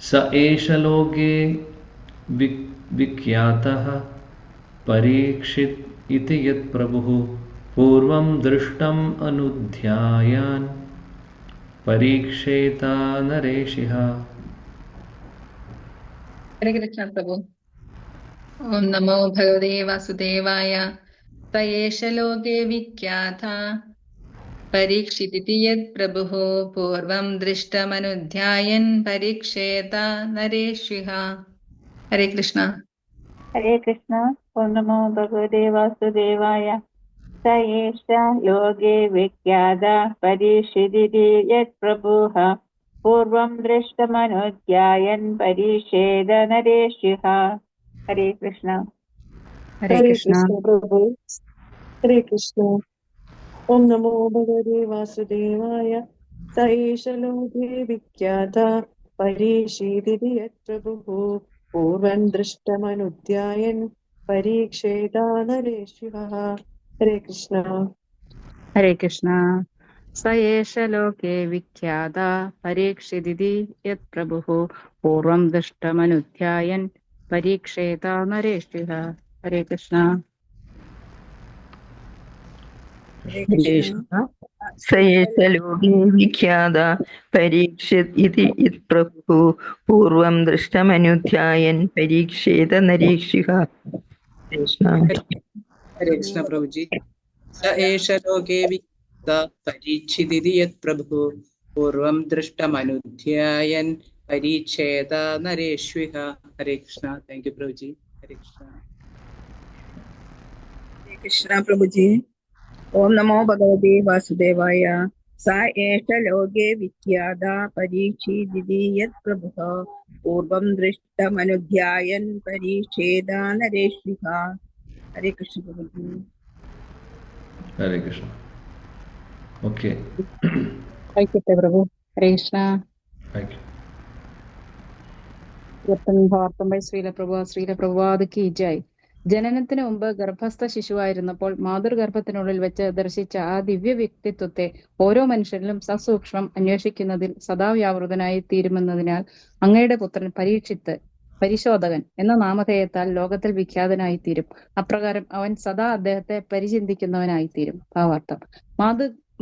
സ ഏഷ ലോകേ വിഖ്യാതഃ പരീക്ഷിത് ഇതി യത് പ്രഭുഃ പൂർവം ദൃഷ്ടം അനുധ്യായാൻ പരീക്ഷേത നരേഷിഃ. ഹരേ കൃഷ്ണ പ്രഭു. ഓം നമോ ഭഗവതേ വാസുദേവായ. സ ഏഷ ലോകേ വിഖ്യാതഃ പരീക്ഷിതിതി യത് പ്രഭുഃ പൂർവം ദൃഷ്ടമനുധ്യായൻ പരീക്ഷേത നരേഷിഃ. ഹരേ കൃഷ്ണ. ഹരേ കൃഷ്ണ. ഓം നമോ ഭഗവതേ വാസുദേവായ. സ ഏഷ ലോകേ വിഖ്യാതഃ പരീക്ഷിതിതി യത് പ്രഭുഃ പൂർവം ദൃഷ്ടമനുധ്യായൻ പരീക്ഷേത നരേഷിഃ. ഹരേ കൃഷ്ണ. ഹരേ കൃഷ്ണ പ്രഭു. ഹരേ കൃഷ്ണ. ഓം നമോ ഭഗവതേ വാസുദേവായ. സ ഏഷ ലോകേ വിഖ്യാതഃ പരീക്ഷിതിതി യത് പ്രഭുഃ പൂർവം ദൃഷ്ടമനുധ്യായൻ പരീക്ഷേത നരേഷിഃ. ഹരേ കൃഷ്ണ. ഹരേ കൃഷ്ണ. സ ഏഷ ലോകേ വിഖ്യാതഃ പരീക്ഷിതിതി യത് പ്രഭുഃ പൂർവം ദൃഷ്ടമനുധ്യായൻ പരീക്ഷേത നരേഷിഃ. ഹരേ കൃഷ്ണ. स एष लोके विख्यातः परीक्षित इति യത് പ്രഭുഃ പൂർവം ദൃഷ്ടമനുധ്യായൻ പരീക്ഷേത നരേഷിഃ. ഹരേ കൃഷ്ണ പ്രഭുജി. സ ഏഷ ലോകേ വിഖ്യാതഃ പരീക്ഷിതിതി യത് പ്രഭുഃ പൂർവം ദൃഷ്ടമനുധ്യായൻ പരീക്ഷേത നരേഷിഃ. ഹരേ കൃഷ്ണ. Thank you Prabhuji. ഹരേ കൃഷ്ണ. ഹരേ കൃഷ്ണ പ്രഭുജി. ഓം നമോ ഭഗവതേ വാസുദേവായ. സ ഏഷ ലോകേ വിഖ്യാതഃ പരീക്ഷിതിതി യത് പ്രഭുഃ പൂർവം ദൃഷ്ടമനുധ്യായൻ പരീക്ഷേത നരേഷിഃ. ഹരേ കൃഷ്ണ പ്രഭുജി. ഹരേ കൃഷ്ണ. ഓക്കെ, ആയിക്കോട്ടെ പ്രഭു. ഹരേ കൃഷ്ണ. ശ്രീലപ്രഭുവാദ് കി ജയ്. ജനനത്തിന് മുമ്പ് ഗർഭസ്ഥ ശിശുവായിരുന്നപ്പോൾ മാതൃഗർഭത്തിനുള്ളിൽ വെച്ച് ദർശിച്ച ആ ദിവ്യ വ്യക്തിത്വത്തെ ഓരോ മനുഷ്യരിലും സസൂക്ഷ്മം അന്വേഷിക്കുന്നതിൽ സദാ വ്യാപൃതനായി തീരുമെന്നതിനാൽ അങ്ങയുടെ പുത്രൻ പരീക്ഷിത്ത് പരിശോധകൻ എന്ന നാമധേയത്താൽ ലോകത്തിൽ വിഖ്യാതനായിത്തീരും. അപ്രകാരം അവൻ സദാ അദ്ദേഹത്തെ പരിചിന്തിക്കുന്നവനായിത്തീരും. ഭാവാർത്ഥം: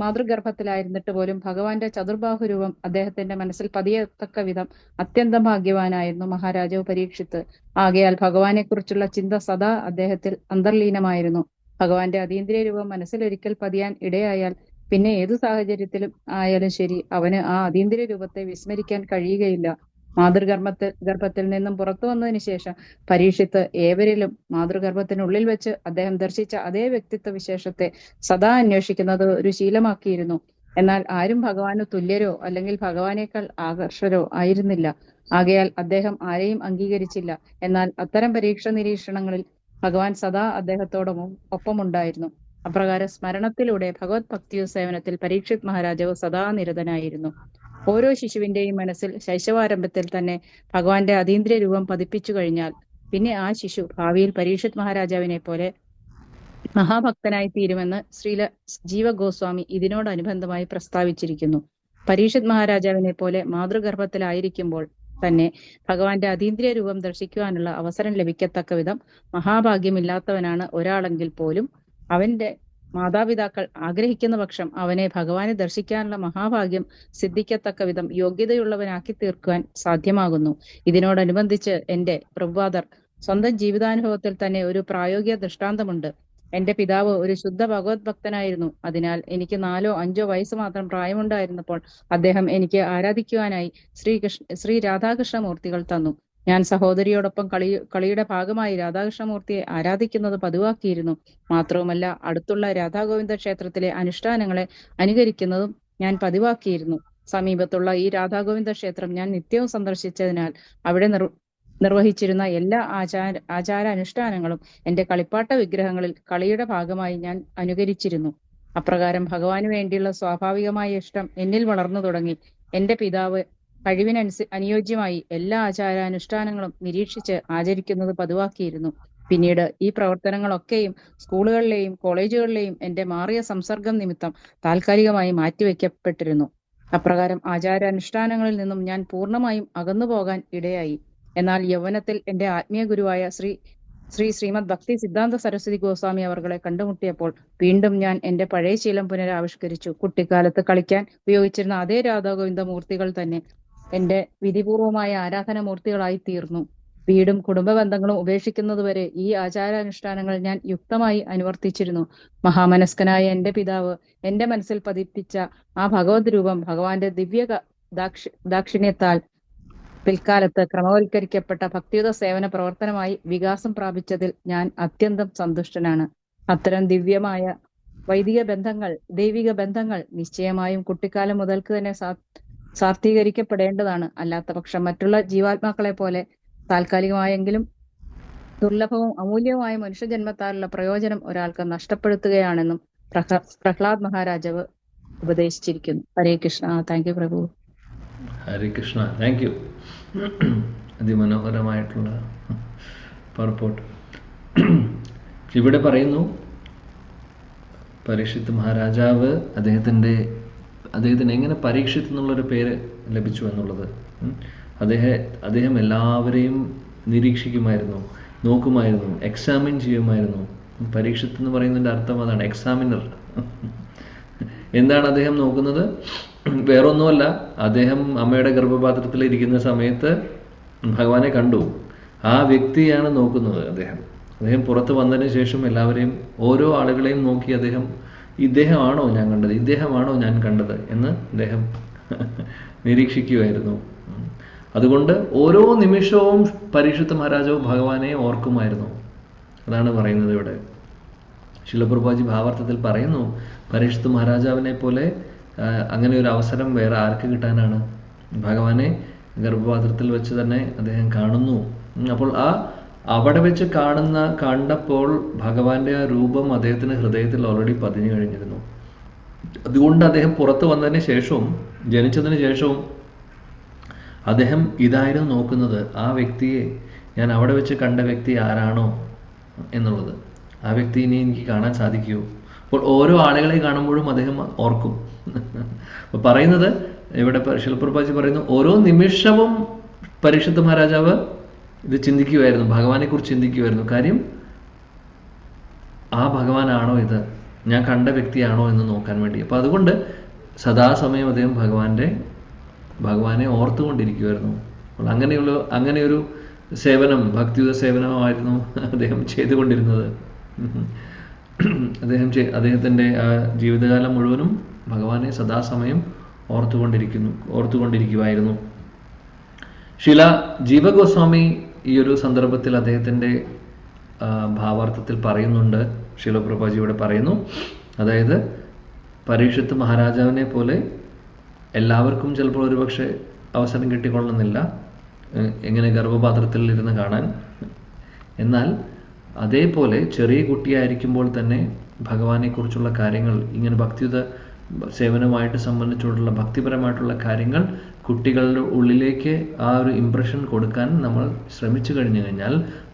മാതൃഗർഭത്തിലായിരുന്നിട്ട് പോലും ഭഗവാന്റെ ചതുർബാഹുരൂപം അദ്ദേഹത്തിന്റെ മനസ്സിൽ പതിയത്തക്ക വിധം അത്യന്തം ഭാഗ്യവാനായിരുന്നു മഹാരാജാവ് പരീക്ഷിത്ത്. ആകയാൽ ഭഗവാനെ കുറിച്ചുള്ള ചിന്ത സദാ അദ്ദേഹത്തിൽ അന്തർലീനമായിരുന്നു. ഭഗവാന്റെ അതീന്ദ്രിയ രൂപം മനസ്സിലൊരിക്കൽ പതിയാൻ ഇടയായാൽ പിന്നെ ഏതു സാഹചര്യത്തിലും ആയാലും ശരി അവന് ആ അതീന്ദ്രിയ രൂപത്തെ വിസ്മരിക്കാൻ കഴിയുകയില്ല. ഗർഭത്തിൽ നിന്നും പുറത്തു വന്നതിന് ശേഷം പരീക്ഷിത്ത് ഏവരിലും മാതൃഗർഭത്തിനുള്ളിൽ വെച്ച് അദ്ദേഹം ദർശിച്ച അതേ വ്യക്തിത്വ വിശേഷത്തെ സദാ അന്വേഷിക്കുന്നത് ഒരു ശീലമാക്കിയിരുന്നു. എന്നാൽ ആരും ഭഗവാന് തുല്യരോ അല്ലെങ്കിൽ ഭഗവാനേക്കാൾ ആകർഷകരോ ആയിരുന്നില്ല. ആകയാൽ അദ്ദേഹം ആരെയും അംഗീകരിച്ചില്ല. എന്നാൽ അത്തരം പരീക്ഷ നിരീക്ഷണങ്ങളിൽ ഭഗവാൻ സദാ ഒപ്പമുണ്ടായിരുന്നു. അപ്രകാരം സ്മരണത്തിലൂടെ ഭഗവത് ഭക്തിയു സേവനത്തിൽ പരീക്ഷിത് മഹാരാജാവ് സദാ നിരതനായിരുന്നു. ഓരോ ശിശുവിന്റെയും മനസ്സിൽ ശൈശവാരംഭത്തിൽ തന്നെ ഭഗവാന്റെ അതീന്ദ്രിയ രൂപം പതിപ്പിച്ചു കഴിഞ്ഞാൽ പിന്നെ ആ ശിശു ഭാവിയിൽ പരീക്ഷിത് മഹാരാജാവിനെ പോലെ മഹാഭക്തനായി തീരുമെന്ന് ശ്രീല ജീവ ഗോസ്വാമി ഇതിനോടനുബന്ധമായി പ്രസ്താവിച്ചിരിക്കുന്നു. പരീക്ഷിത് മഹാരാജാവിനെ പോലെ മാതൃഗർഭത്തിലായിരിക്കുമ്പോൾ തന്നെ ഭഗവാന്റെ അതീന്ദ്രിയ രൂപം ദർശിക്കുവാനുള്ള അവസരം ലഭിക്കത്തക്ക വിധം മഹാഭാഗ്യമില്ലാത്തവനാണ് ഒരാളെങ്കിൽ പോലും അവന്റെ മാതാപിതാക്കൾ ആഗ്രഹിക്കുന്ന പക്ഷം അവനെ ഭഗവാനെ ദർശിക്കാനുള്ള മഹാഭാഗ്യം സിദ്ധിക്കത്തക്ക വിധം യോഗ്യതയുള്ളവനാക്കി തീർക്കുവാൻ സാധ്യമാകുന്നു. ഇതിനോടനുബന്ധിച്ച് എന്റെ പ്രഭുപാദർ സ്വന്തം ജീവിതാനുഭവത്തിൽ തന്നെ ഒരു പ്രായോഗിക ദൃഷ്ടാന്തമുണ്ട്. എന്റെ പിതാവ് ഒരു ശുദ്ധ ഭഗവത് ഭക്തനായിരുന്നു. അതിനാൽ എനിക്ക് 4 or 5 വയസ്സ് മാത്രം പ്രായമുണ്ടായിരുന്നപ്പോൾ അദ്ദേഹം എനിക്ക് ആരാധിക്കുവാനായി ശ്രീ രാധാകൃഷ്ണമൂർത്തികൾ തന്നു. ഞാൻ സഹോദരിയോടൊപ്പം കളിയുടെ ഭാഗമായി രാധാകൃഷ്ണമൂർത്തിയെ ആരാധിക്കുന്നത് പതിവാക്കിയിരുന്നു. മാത്രവുമല്ല അടുത്തുള്ള രാധാഗോവിന്ദ ക്ഷേത്രത്തിലെ അനുഷ്ഠാനങ്ങളെ അനുകരിക്കുന്നതും ഞാൻ പതിവാക്കിയിരുന്നു. സമീപത്തുള്ള ഈ രാധാഗോവിന്ദ ക്ഷേത്രം ഞാൻ നിത്യവും സന്ദർശിച്ചതിനാൽ അവിടെ നിർവഹിച്ചിരുന്ന എല്ലാ ആചാരാനുഷ്ഠാനങ്ങളും എന്റെ കളിപ്പാട്ട വിഗ്രഹങ്ങളിൽ കളിയുടെ ഭാഗമായി ഞാൻ അനുകരിച്ചിരുന്നു. അപ്രകാരം ഭഗവാന് വേണ്ടിയുള്ള സ്വാഭാവികമായ ഇഷ്ടം എന്നിൽ വളർന്നു തുടങ്ങി. എന്റെ പിതാവ് അനുയോജ്യമായി എല്ലാ ആചാരാനുഷ്ഠാനങ്ങളും നിരീക്ഷിച്ച് ആചരിക്കുന്നത് പതിവാക്കിയിരുന്നു. പിന്നീട് ഈ പ്രവർത്തനങ്ങളൊക്കെയും സ്കൂളുകളിലെയും കോളേജുകളിലെയും എന്റെ മാറിയ സംസർഗം നിമിത്തം താൽക്കാലികമായി മാറ്റിവെക്കപ്പെട്ടിരുന്നു. അപ്രകാരം ആചാരാനുഷ്ഠാനങ്ങളിൽ നിന്നും ഞാൻ പൂർണ്ണമായും അകന്നുപോകാൻ ഇടയായി. എന്നാൽ യൗവനത്തിൽ എന്റെ ആത്മീയ ഗുരുവായ ശ്രീമദ് ഭക്തി സിദ്ധാന്ത സരസ്വതി ഗോസ്വാമി അവർകളെ കണ്ടുമുട്ടിയപ്പോൾ വീണ്ടും ഞാൻ എന്റെ പഴയ ശീലം പുനരാവിഷ്കരിച്ചു. കുട്ടിക്കാലത്ത് കളിക്കാൻ ഉപയോഗിച്ചിരുന്ന അതേ രാധാഗോവിന്ദ മൂർത്തികൾ തന്നെ എന്റെ വിധിപൂർവമായ ആരാധനാമൂർത്തികളായി തീർന്നു. വീടും കുടുംബ ബന്ധങ്ങളും ഉപേക്ഷിക്കുന്നതുവരെ ഈ ആചാരാനുഷ്ഠാനങ്ങൾ ഞാൻ യുക്തമായി അനുവർത്തിച്ചിരുന്നു. മഹാമനസ്കനായ എന്റെ പിതാവ് എന്റെ മനസ്സിൽ പതിപ്പിച്ച ആ ഭഗവത് രൂപം ഭഗവാന്റെ ദിവ്യ ദാക്ഷിണ്യത്താൽ പിൽക്കാലത്ത് ക്രമവൽക്കരിക്കപ്പെട്ട ഭക്തിയുത സേവന പ്രവർത്തനമായി വികാസം പ്രാപിച്ചതിൽ ഞാൻ അത്യന്തം സന്തുഷ്ടനാണ്. അത്തരം ദിവ്യമായ ദൈവിക ബന്ധങ്ങൾ നിശ്ചയമായും കുട്ടിക്കാലം മുതൽക്ക് തന്നെ സാർത്ഥീകരിക്കപ്പെടേണ്ടതാണ്. അല്ലാത്ത പക്ഷം മറ്റുള്ള ജീവാത്മാക്കളെ പോലെ താൽക്കാലികമായെങ്കിലും ദുർലഭവും അമൂല്യവുമായ മനുഷ്യജന്മത്താലുള്ള പ്രയോജനം ഒരാൾക്ക് നഷ്ടപ്പെടുത്തുകയാണെന്നും പ്രഹ്ലാദ് മഹാരാജാവ് ഉപദേശിച്ചിരിക്കുന്നു. Hare Krishna. Thank you Prabhu. Hare Krishna. Thank you. അതിമനോഹരമായിട്ടുള്ള പർപ്പോട്ട്. ഇവിടെ പറയുന്നു പരീക്ഷിത്ത് മഹാരാജാവ് അദ്ദേഹത്തിന് എങ്ങനെ പരീക്ഷിത്ത് എന്നുള്ളൊരു പേര് ലഭിച്ചു എന്നുള്ളത്. അദ്ദേഹം എല്ലാവരെയും നിരീക്ഷിക്കുമായിരുന്നു, നോക്കുമായിരുന്നു, എക്സാമിൻ ചെയ്യുമായിരുന്നു. പരീക്ഷിത്ത് എന്ന് പറയുന്നതിൻ്റെ അർത്ഥം അതാണ്, എക്സാമിനർ. എന്താണ് അദ്ദേഹം നോക്കുന്നത്? വേറൊന്നുമല്ല, അദ്ദേഹം അമ്മയുടെ ഗർഭപാത്രത്തിൽ ഇരിക്കുന്ന സമയത്ത് ഭഗവാനെ കണ്ടു. ആ വ്യക്തിയാണ് നോക്കുന്നത്. അദ്ദേഹം പുറത്ത് വന്നതിന് ശേഷം എല്ലാവരെയും, ഓരോ ആളുകളെയും നോക്കി ഇദ്ദേഹമാണോ ഞാൻ കണ്ടത്, ഇദ്ദേഹമാണോ ഞാൻ കണ്ടത് എന്ന് അദ്ദേഹം നിരീക്ഷിക്കുമായിരുന്നു. അതുകൊണ്ട് ഓരോ നിമിഷവും പരീക്ഷിത്ത് മഹാരാജാവ് ഭഗവാനെ ഓർക്കുമായിരുന്നു. അതാണ് പറയുന്നത് ഇവിടെ. ശില പ്രഭുപാദി ഭാവാർത്ഥത്തിൽ പറയുന്നു, പരീക്ഷിത്ത് മഹാരാജാവിനെ പോലെ അങ്ങനെ ഒരു അവസരം വേറെ ആർക്ക് കിട്ടാനാണ്? ഗർഭപാത്രത്തിൽ വെച്ച് തന്നെ അദ്ദേഹം കാണുന്നു. അപ്പോൾ അവിടെ വെച്ച് കണ്ടപ്പോൾ ഭഗവാന്റെ ആ രൂപം അദ്ദേഹത്തിന് ഹൃദയത്തിൽ ഓൾറെഡി പതിഞ്ഞു കഴിഞ്ഞിരുന്നു. അതുകൊണ്ട് അദ്ദേഹം പുറത്ത് വന്നതിന് ശേഷവും, ജനിച്ചതിന് ശേഷവും അദ്ദേഹം ഇതായിരുന്നു നോക്കുന്നത്, ആ വ്യക്തിയെ, ഞാൻ അവിടെ വെച്ച് കണ്ട വ്യക്തി ആരാണോ എന്നുള്ളത്, ആ വ്യക്തി ഇനി എനിക്ക് കാണാൻ സാധിക്കുമോ. അപ്പോൾ ഓരോ ആളുകളെ കാണുമ്പോഴും അദ്ദേഹം ഓർക്കും. അപ്പോൾ പറയുന്നത് ഇവിടെ ശിലപ്രഭാജി പറയുന്നു, ഓരോ നിമിഷവും പരീക്ഷിത് മഹാരാജാവ് ഇത് ചിന്തിക്കുമായിരുന്നു, ഭഗവാനെ കുറിച്ച് ചിന്തിക്കുമായിരുന്നു. കാര്യം ആ ഭഗവാനാണോ ഇത്, ഞാൻ കണ്ട വ്യക്തിയാണോ എന്ന് നോക്കാൻ വേണ്ടി. അപ്പോൾ അതുകൊണ്ട് സദാസമയം അദ്ദേഹം ഭഗവാനെ ഓർത്തുകൊണ്ടിരിക്കുമായിരുന്നു. അപ്പോൾ അങ്ങനെയൊരു സേവനം, ഭക്തിയുത സേവനമായിരുന്നു അദ്ദേഹം ചെയ്തുകൊണ്ടിരുന്നത്. അദ്ദേഹത്തിൻ്റെ ആ ജീവിതകാലം മുഴുവനും ഭഗവാനെ സദാസമയം ഓർത്തുകൊണ്ടിരിക്കുമായിരുന്നു. ശില ജീവഗോസ്വാമി ഈ ഒരു സന്ദർഭത്തിൽ അദ്ദേഹത്തിൻ്റെ ഭാവാർത്ഥത്തിൽ പറയുന്നുണ്ട്. ശിലപ്രഭാജിയോട് പറയുന്നു, അതായത് പരീക്ഷിത്ത് മഹാരാജാവിനെ പോലെ എല്ലാവർക്കും ചിലപ്പോൾ ഒരുപക്ഷെ അവസരം കിട്ടിക്കൊള്ളുന്നില്ല എങ്ങനെ ഗർഭപാത്രത്തിൽ ഇരുന്ന് കാണാൻ. എന്നാൽ അതേപോലെ ചെറിയ കുട്ടിയായിരിക്കുമ്പോൾ തന്നെ ഭഗവാനെക്കുറിച്ചുള്ള കാര്യങ്ങൾ, ഇങ്ങനെ ഭക്തിയുത സേവനവുമായിട്ട് സംബന്ധിച്ചുള്ള ഭക്തിപരമായിട്ടുള്ള കാര്യങ്ങൾ കുട്ടികളുടെ ഉള്ളിലേക്ക് ആ ഒരു ഇംപ്രഷൻ കൊടുക്കാൻ നമ്മൾ ശ്രമിച്ചു കഴിഞ്ഞു കഴിഞ്ഞാൽ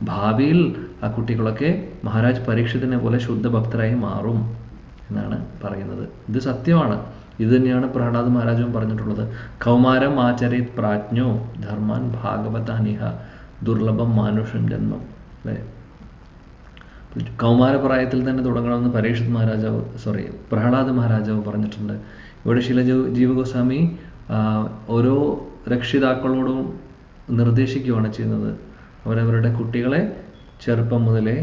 ഭാവിയിൽ ആ കുട്ടികളൊക്കെ മഹാരാജ് പരീക്ഷിത്തിനെ പോലെ ശുദ്ധ ഭക്തരായി മാറും എന്നാണ് പറയുന്നത്. ഇത് സത്യമാണ്. ഇത് തന്നെയാണ് പ്രഹ്ലാദ് മഹാരാജും പറഞ്ഞിട്ടുള്ളത്. കൗമാരം ആചരിത് പ്രാജ്ഞോ ധർമാൻ ഭാഗവതാനിഹ ദുർലഭം മാനുഷം ജന്മം. അല്ലേ, കൗമാരപ്രായത്തിൽ തന്നെ തുടങ്ങണമെന്ന് പ്രഹ്ലാദ് മഹാരാജാവ് പറഞ്ഞിട്ടുണ്ട്. ഇവിടെ ശില ജീവഗോസ്വാമി ഓരോ രക്ഷിതാക്കളോടും നിർദ്ദേശിക്കുകയാണ് ചെയ്യുന്നത്. അവരവരുടെ കുട്ടികളെ ചെറുപ്പം മുതലേ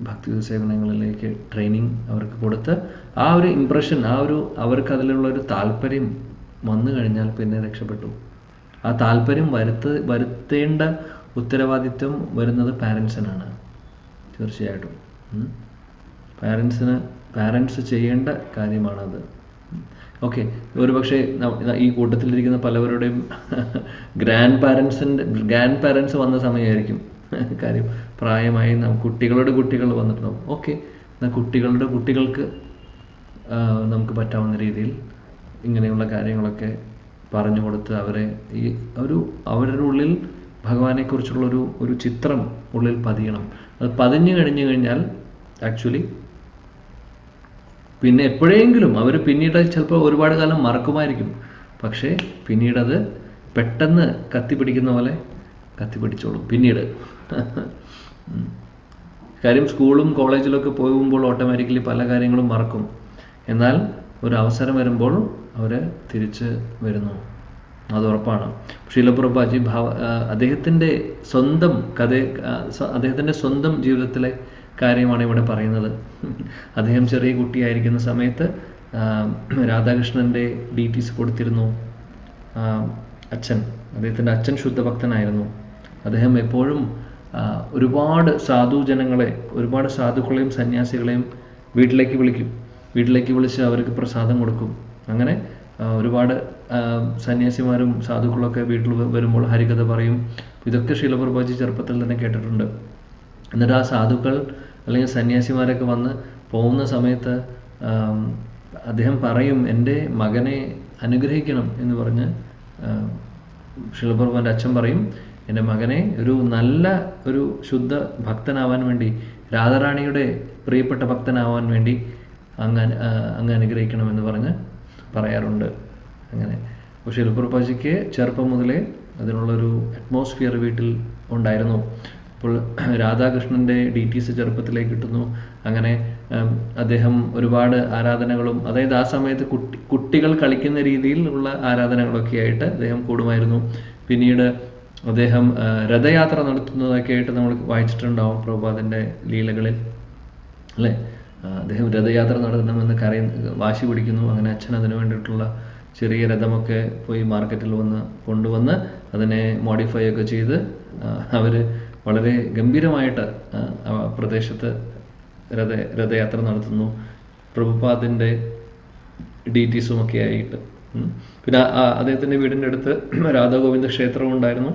ഭക്തിയുത സേവനങ്ങളിലേക്ക് ട്രെയിനിങ് അവർക്ക് കൊടുത്ത് ആ ഒരു ഇംപ്രഷൻ, അവർക്ക് അതിലുള്ള ഒരു താല്പര്യം വന്നു കഴിഞ്ഞാൽ പിന്നെ രക്ഷപ്പെട്ടു. ആ താല്പര്യം വരുത്തേണ്ട ഉത്തരവാദിത്വം വരുന്നത് പാരൻസിനാണ്. തീർച്ചയായിട്ടും പാരൻസ് ചെയ്യേണ്ട കാര്യമാണത്. ഓക്കെ, ഒരുപക്ഷെ ഈ കൂട്ടത്തിലിരിക്കുന്ന പലവരുടെയും ഗ്രാൻഡ് പാരൻസ് വന്ന സമയമായിരിക്കും. കാര്യം പ്രായമായി കുട്ടികളുടെ കുട്ടികൾ വന്നിട്ടുണ്ടാവും. ഓക്കെ, എന്നാൽ കുട്ടികളുടെ കുട്ടികൾക്ക് നമുക്ക് പറ്റാവുന്ന രീതിയിൽ ഇങ്ങനെയുള്ള കാര്യങ്ങളൊക്കെ പറഞ്ഞു കൊടുത്ത് അവരെ അവരുടെ ഉള്ളിൽ ഭഗവാനെക്കുറിച്ചുള്ള ഒരു ചിത്രം ഉള്ളിൽ പതിയണം. അത് പതിഞ്ഞു കഴിഞ്ഞു കഴിഞ്ഞാൽ ആക്ച്വലി പിന്നെ എപ്പോഴെങ്കിലും അവർ പിന്നീട് ചിലപ്പോൾ ഒരുപാട് കാലം മറക്കുമായിരിക്കും. പക്ഷേ പിന്നീടത് പെട്ടെന്ന് കത്തിപ്പിടിക്കുന്ന പോലെ കത്തിപ്പിടിച്ചോളും പിന്നീട്. കാര്യം സ്കൂളും കോളേജിലൊക്കെ പോകുമ്പോൾ ഓട്ടോമാറ്റിക്കലി പല കാര്യങ്ങളും മറക്കും. എന്നാൽ ഒരു അവസരം വരുമ്പോൾ അവർ തിരിച്ച് വരുന്നു, അത് ഉറപ്പാണ്. ശീലപ്രഭാജി അദ്ദേഹത്തിൻ്റെ സ്വന്തം ജീവിതത്തിലെ കാര്യമാണ് ഇവിടെ പറയുന്നത്. അദ്ദേഹം ചെറിയ കുട്ടിയായിരിക്കുന്ന സമയത്ത് രാധാകൃഷ്ണൻ്റെ ഡീറ്റീസ് കൊടുത്തിരുന്നു. അദ്ദേഹത്തിൻ്റെ അച്ഛൻ ശുദ്ധഭക്തനായിരുന്നു. അദ്ദേഹം എപ്പോഴും ഒരുപാട് സാധുക്കളെയും സന്യാസികളെയും വീട്ടിലേക്ക് വിളിച്ച് അവർക്ക് പ്രസാദം കൊടുക്കും. അങ്ങനെ ഒരുപാട് സന്യാസിമാരും സാധുക്കളൊക്കെ വീട്ടിൽ വരുമ്പോൾ ഹരികഥ പറയും. ഇതൊക്കെ ശീലപ്രഭാജി ചെറുപ്പത്തിൽ തന്നെ കേട്ടിട്ടുണ്ട്. എന്നിട്ട് ആ സാധുക്കൾ അല്ലെങ്കിൽ സന്യാസിമാരൊക്കെ വന്ന് പോകുന്ന സമയത്ത് അദ്ദേഹം പറയും, എൻ്റെ മകനെ അനുഗ്രഹിക്കണം എന്ന് പറഞ്ഞ് ശീലപ്രഭാൻ്റെ അച്ഛൻ പറയും, എൻ്റെ മകനെ ഒരു ശുദ്ധ ഭക്തനാവാൻ വേണ്ടി, രാധാറാണിയുടെ പ്രിയപ്പെട്ട ഭക്തനാവാൻ വേണ്ടി അങ്ങ് അനുഗ്രഹിക്കണമെന്ന് പറഞ്ഞ് പറയാറുണ്ട്. അങ്ങനെ അപ്പോൾ ശീലപ്രഭാജിക്ക് ചെറുപ്പം മുതലേ അതിനുള്ളൊരു അറ്റ്മോസ്ഫിയർ വീട്ടിൽ ഉണ്ടായിരുന്നു. അപ്പോൾ രാധാകൃഷ്ണൻ്റെ ഡീറ്റീസ് ചെറുപ്പത്തിലേക്ക് കിട്ടുന്നു. അങ്ങനെ അദ്ദേഹം ഒരുപാട് ആരാധനകളും, അതായത് ആ സമയത്ത് കുട്ടികൾ കളിക്കുന്ന രീതിയിലുള്ള ആരാധനകളൊക്കെ ആയിട്ട് അദ്ദേഹം കൂടുമായിരുന്നു. പിന്നീട് അദ്ദേഹം രഥയാത്ര നടത്തുന്നതൊക്കെ ആയിട്ട് നമ്മൾ വായിച്ചിട്ടുണ്ടാവും പ്രഭുപാദിൻ്റെ ലീലകളിൽ, അല്ലേ? അദ്ദേഹം രഥയാത്ര നടത്തണമെന്ന് വാശി പിടിക്കുന്നു. അങ്ങനെ അച്ഛൻ അതിനു വേണ്ടിയിട്ടുള്ള ചെറിയ രഥമൊക്കെ പോയി മാർക്കറ്റിൽ കൊണ്ടുവന്ന് അതിനെ മോഡിഫൈ ഒക്കെ ചെയ്ത് അവർ വളരെ ഗംഭീരമായിട്ട് പ്രദേശത്ത് രഥയാത്ര നടത്തുന്നു, പ്രഭുപാദിൻ്റെ ഡീറ്റീസും ഒക്കെ ആയിട്ട്. പിന്നെ അദ്ദേഹത്തിൻ്റെ വീടിൻ്റെ അടുത്ത് രാധാഗോവിന്ദ ക്ഷേത്രവും ഉണ്ടായിരുന്നു.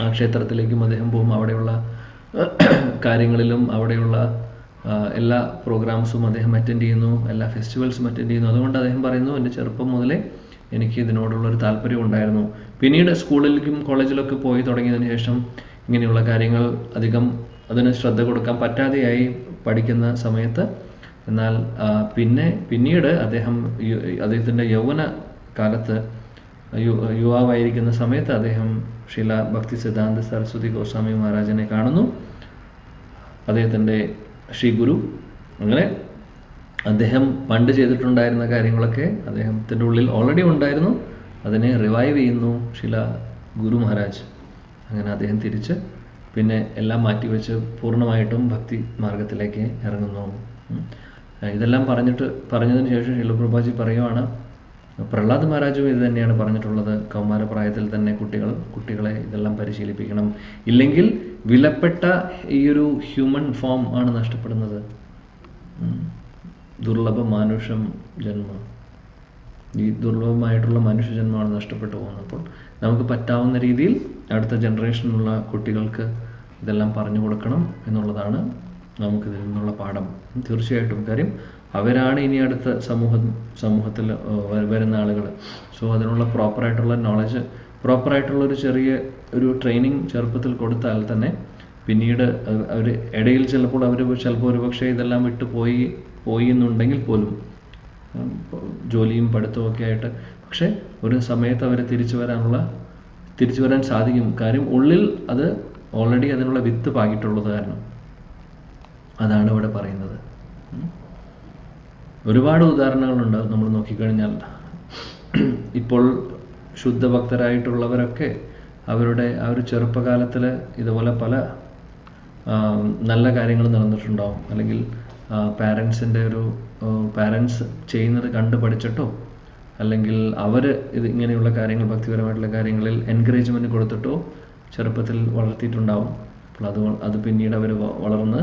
ആ ക്ഷേത്രത്തിലേക്കും അദ്ദേഹം പോകും. അവിടെയുള്ള കാര്യങ്ങളിലും അവിടെയുള്ള എല്ലാ പ്രോഗ്രാംസും അദ്ദേഹം അറ്റൻഡ് ചെയ്യുന്നു, എല്ലാ ഫെസ്റ്റിവൽസും അറ്റൻഡ് ചെയ്യുന്നു. അതുകൊണ്ട് അദ്ദേഹം പറയുന്നു, എൻ്റെ ചെറുപ്പം മുതലേ എനിക്ക് ഇതിനോടുള്ളൊരു താല്പര്യം ഉണ്ടായിരുന്നു. പിന്നീട് സ്കൂളിലേക്കും കോളേജിലൊക്കെ പോയി തുടങ്ങിയതിന് ശേഷം ഇങ്ങനെയുള്ള കാര്യങ്ങൾ അധികം അതിന് ശ്രദ്ധ കൊടുക്കാൻ പറ്റാതെയായി പഠിക്കുന്ന സമയത്ത്. എന്നാൽ പിന്നീട് അദ്ദേഹത്തിൻ്റെ യൗവന കാലത്ത് യുവാവായിരിക്കുന്ന സമയത്ത് അദ്ദേഹം ശ്രീല ഭക്തി സിദ്ധാന്ത സരസ്വതി ഗോസ്വാമി മഹാരാജനെ കാണുന്നു, അദ്ദേഹത്തിൻ്റെ ശ്രീ ഗുരു. അങ്ങനെ അദ്ദേഹം പണ്ട് ചെയ്തിട്ടുണ്ടായിരുന്ന കാര്യങ്ങളൊക്കെ അദ്ദേഹത്തിൻ്റെ ഉള്ളിൽ ഓൾറെഡി ഉണ്ടായിരുന്നു, അതിനെ റിവൈവ് ചെയ്യുന്നു ശ്രീല ഗുരു മഹാരാജ്. അങ്ങനെ അദ്ദേഹം തിരിച്ച് പിന്നെ എല്ലാം മാറ്റിവെച്ച് പൂർണ്ണമായിട്ടും ഭക്തി മാർഗത്തിലേക്ക് ഇറങ്ങുന്നു. ഇതെല്ലാം പറഞ്ഞതിന് ശേഷം ശ്രീല പ്രഭുപാദി പറയുവാണ്, പ്രഹ്ലാദ് മഹാരാജും ഇത് തന്നെയാണ് പറഞ്ഞിട്ടുള്ളത്. കൗമാരപ്രായത്തിൽ തന്നെ കുട്ടികളെ ഇതെല്ലാം പരിശീലിപ്പിക്കണം, ഇല്ലെങ്കിൽ വിലപ്പെട്ട ഈ ഒരു ഹ്യൂമൻ ഫോം ആണ് നഷ്ടപ്പെടുന്നത്. ദുർലഭ മാനുഷം ജന്മം, ഈ ദുർലഭമായിട്ടുള്ള മനുഷ്യജന്മമാണ് നഷ്ടപ്പെട്ടു പോകുന്നത്. അപ്പോൾ നമുക്ക് പറ്റാവുന്ന രീതിയിൽ അടുത്ത ജനറേഷനിലുള്ള കുട്ടികൾക്ക് ഇതെല്ലാം പറഞ്ഞു കൊടുക്കണം എന്നുള്ളതാണ് നമുക്കിതിൽ നിന്നുള്ള പാഠം. തീർച്ചയായിട്ടും കാര്യം അവരാണ് ഇനി അടുത്ത സമൂഹത്തിൽ വരുന്ന ആളുകൾ. സോ അതിനുള്ള പ്രോപ്പറായിട്ടുള്ള നോളജ്, പ്രോപ്പറായിട്ടുള്ളൊരു ചെറിയ ഒരു ട്രെയിനിങ് ചെറുപ്പത്തിൽ കൊടുത്താൽ തന്നെ പിന്നീട് അവർ ഇടയിൽ ചിലപ്പോൾ ഒരുപക്ഷെ ഇതെല്ലാം വിട്ടു പോയി എന്നുണ്ടെങ്കിൽ പോലും ജോലിയും പഠിത്തവും ഒക്കെ ആയിട്ട്, പക്ഷെ ഒരു സമയത്ത് അവർ തിരിച്ചു വരാൻ സാധിക്കും. കാര്യം ഉള്ളിൽ അത് ഓൾറെഡി അതിനുള്ള വിത്ത് പാകിയിട്ടുള്ളത് കാരണം. അതാണ് ഇവിടെ പറയുന്നത്. ഒരുപാട് ഉദാഹരണങ്ങളുണ്ട് നമ്മൾ നോക്കിക്കഴിഞ്ഞാൽ. ഇപ്പോൾ ശുദ്ധഭക്തരായിട്ടുള്ളവരൊക്കെ അവരുടെ ആ ഒരു ചെറുപ്പകാലത്തിൽ ഇതുപോലെ പല നല്ല കാര്യങ്ങൾ നടന്നിട്ടുണ്ടാവും, അല്ലെങ്കിൽ പാരൻസ് ചെയ്യുന്നത് കണ്ട് പഠിച്ചിട്ടോ, അല്ലെങ്കിൽ അവർ ഇങ്ങനെയുള്ള കാര്യങ്ങൾ, ഭക്തിപരമായിട്ടുള്ള കാര്യങ്ങളിൽ എൻകറേജ്മെൻറ്റ് കൊടുത്തിട്ടോ ചെറുപ്പത്തിൽ വളർത്തിയിട്ടുണ്ടാവും. അപ്പോൾ അത് പിന്നീട് അവർ വളർന്ന്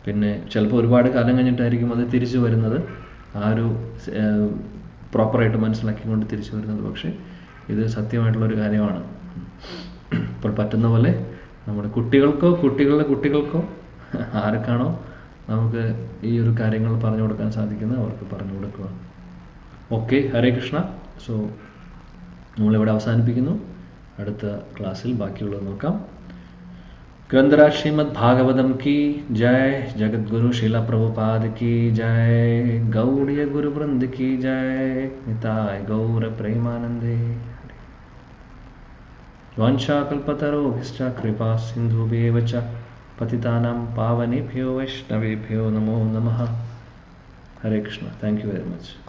പിന്നെ ചിലപ്പോൾ ഒരുപാട് കാലം കഴിഞ്ഞിട്ടായിരിക്കും അത് തിരിച്ചു വരുന്നത്, ആ ഒരു പ്രോപ്പറായിട്ട് മനസ്സിലാക്കിക്കൊണ്ട് തിരിച്ചു വരുന്നത്. പക്ഷേ ഇത് സത്യമായിട്ടുള്ളൊരു കാര്യമാണ്. ഇപ്പോൾ പറ്റുന്ന പോലെ നമ്മുടെ കുട്ടികൾക്കോ ആർക്കാണോ നമുക്ക് ഈ ഒരു കാര്യങ്ങൾ പറഞ്ഞു കൊടുക്കാൻ സാധിക്കുന്നത് അവർക്ക് പറഞ്ഞു കൊടുക്കുക. ഓക്കെ, ഹരേ കൃഷ്ണ. സോ നമ്മളിവിടെ അവസാനിപ്പിക്കുന്നു. അടുത്ത ക്ലാസ്സിൽ ബാക്കിയുള്ളത് നോക്കാം. ग्रंथराज श्रीमद् भागवतम की जय, जगद्गुरु श्रीला प्रभुपाद की जय, गौड़ीय गुरु वृंद की जय, निताय गौर प्रेमानंदे। वंशाकल्पतरुभ्यश्च कृपा सिन्धुभ्येव च पतितानां पावनेभ्यो वैष्णवेभ्यो नमो नमः. Hare Krishna. Thank you very much.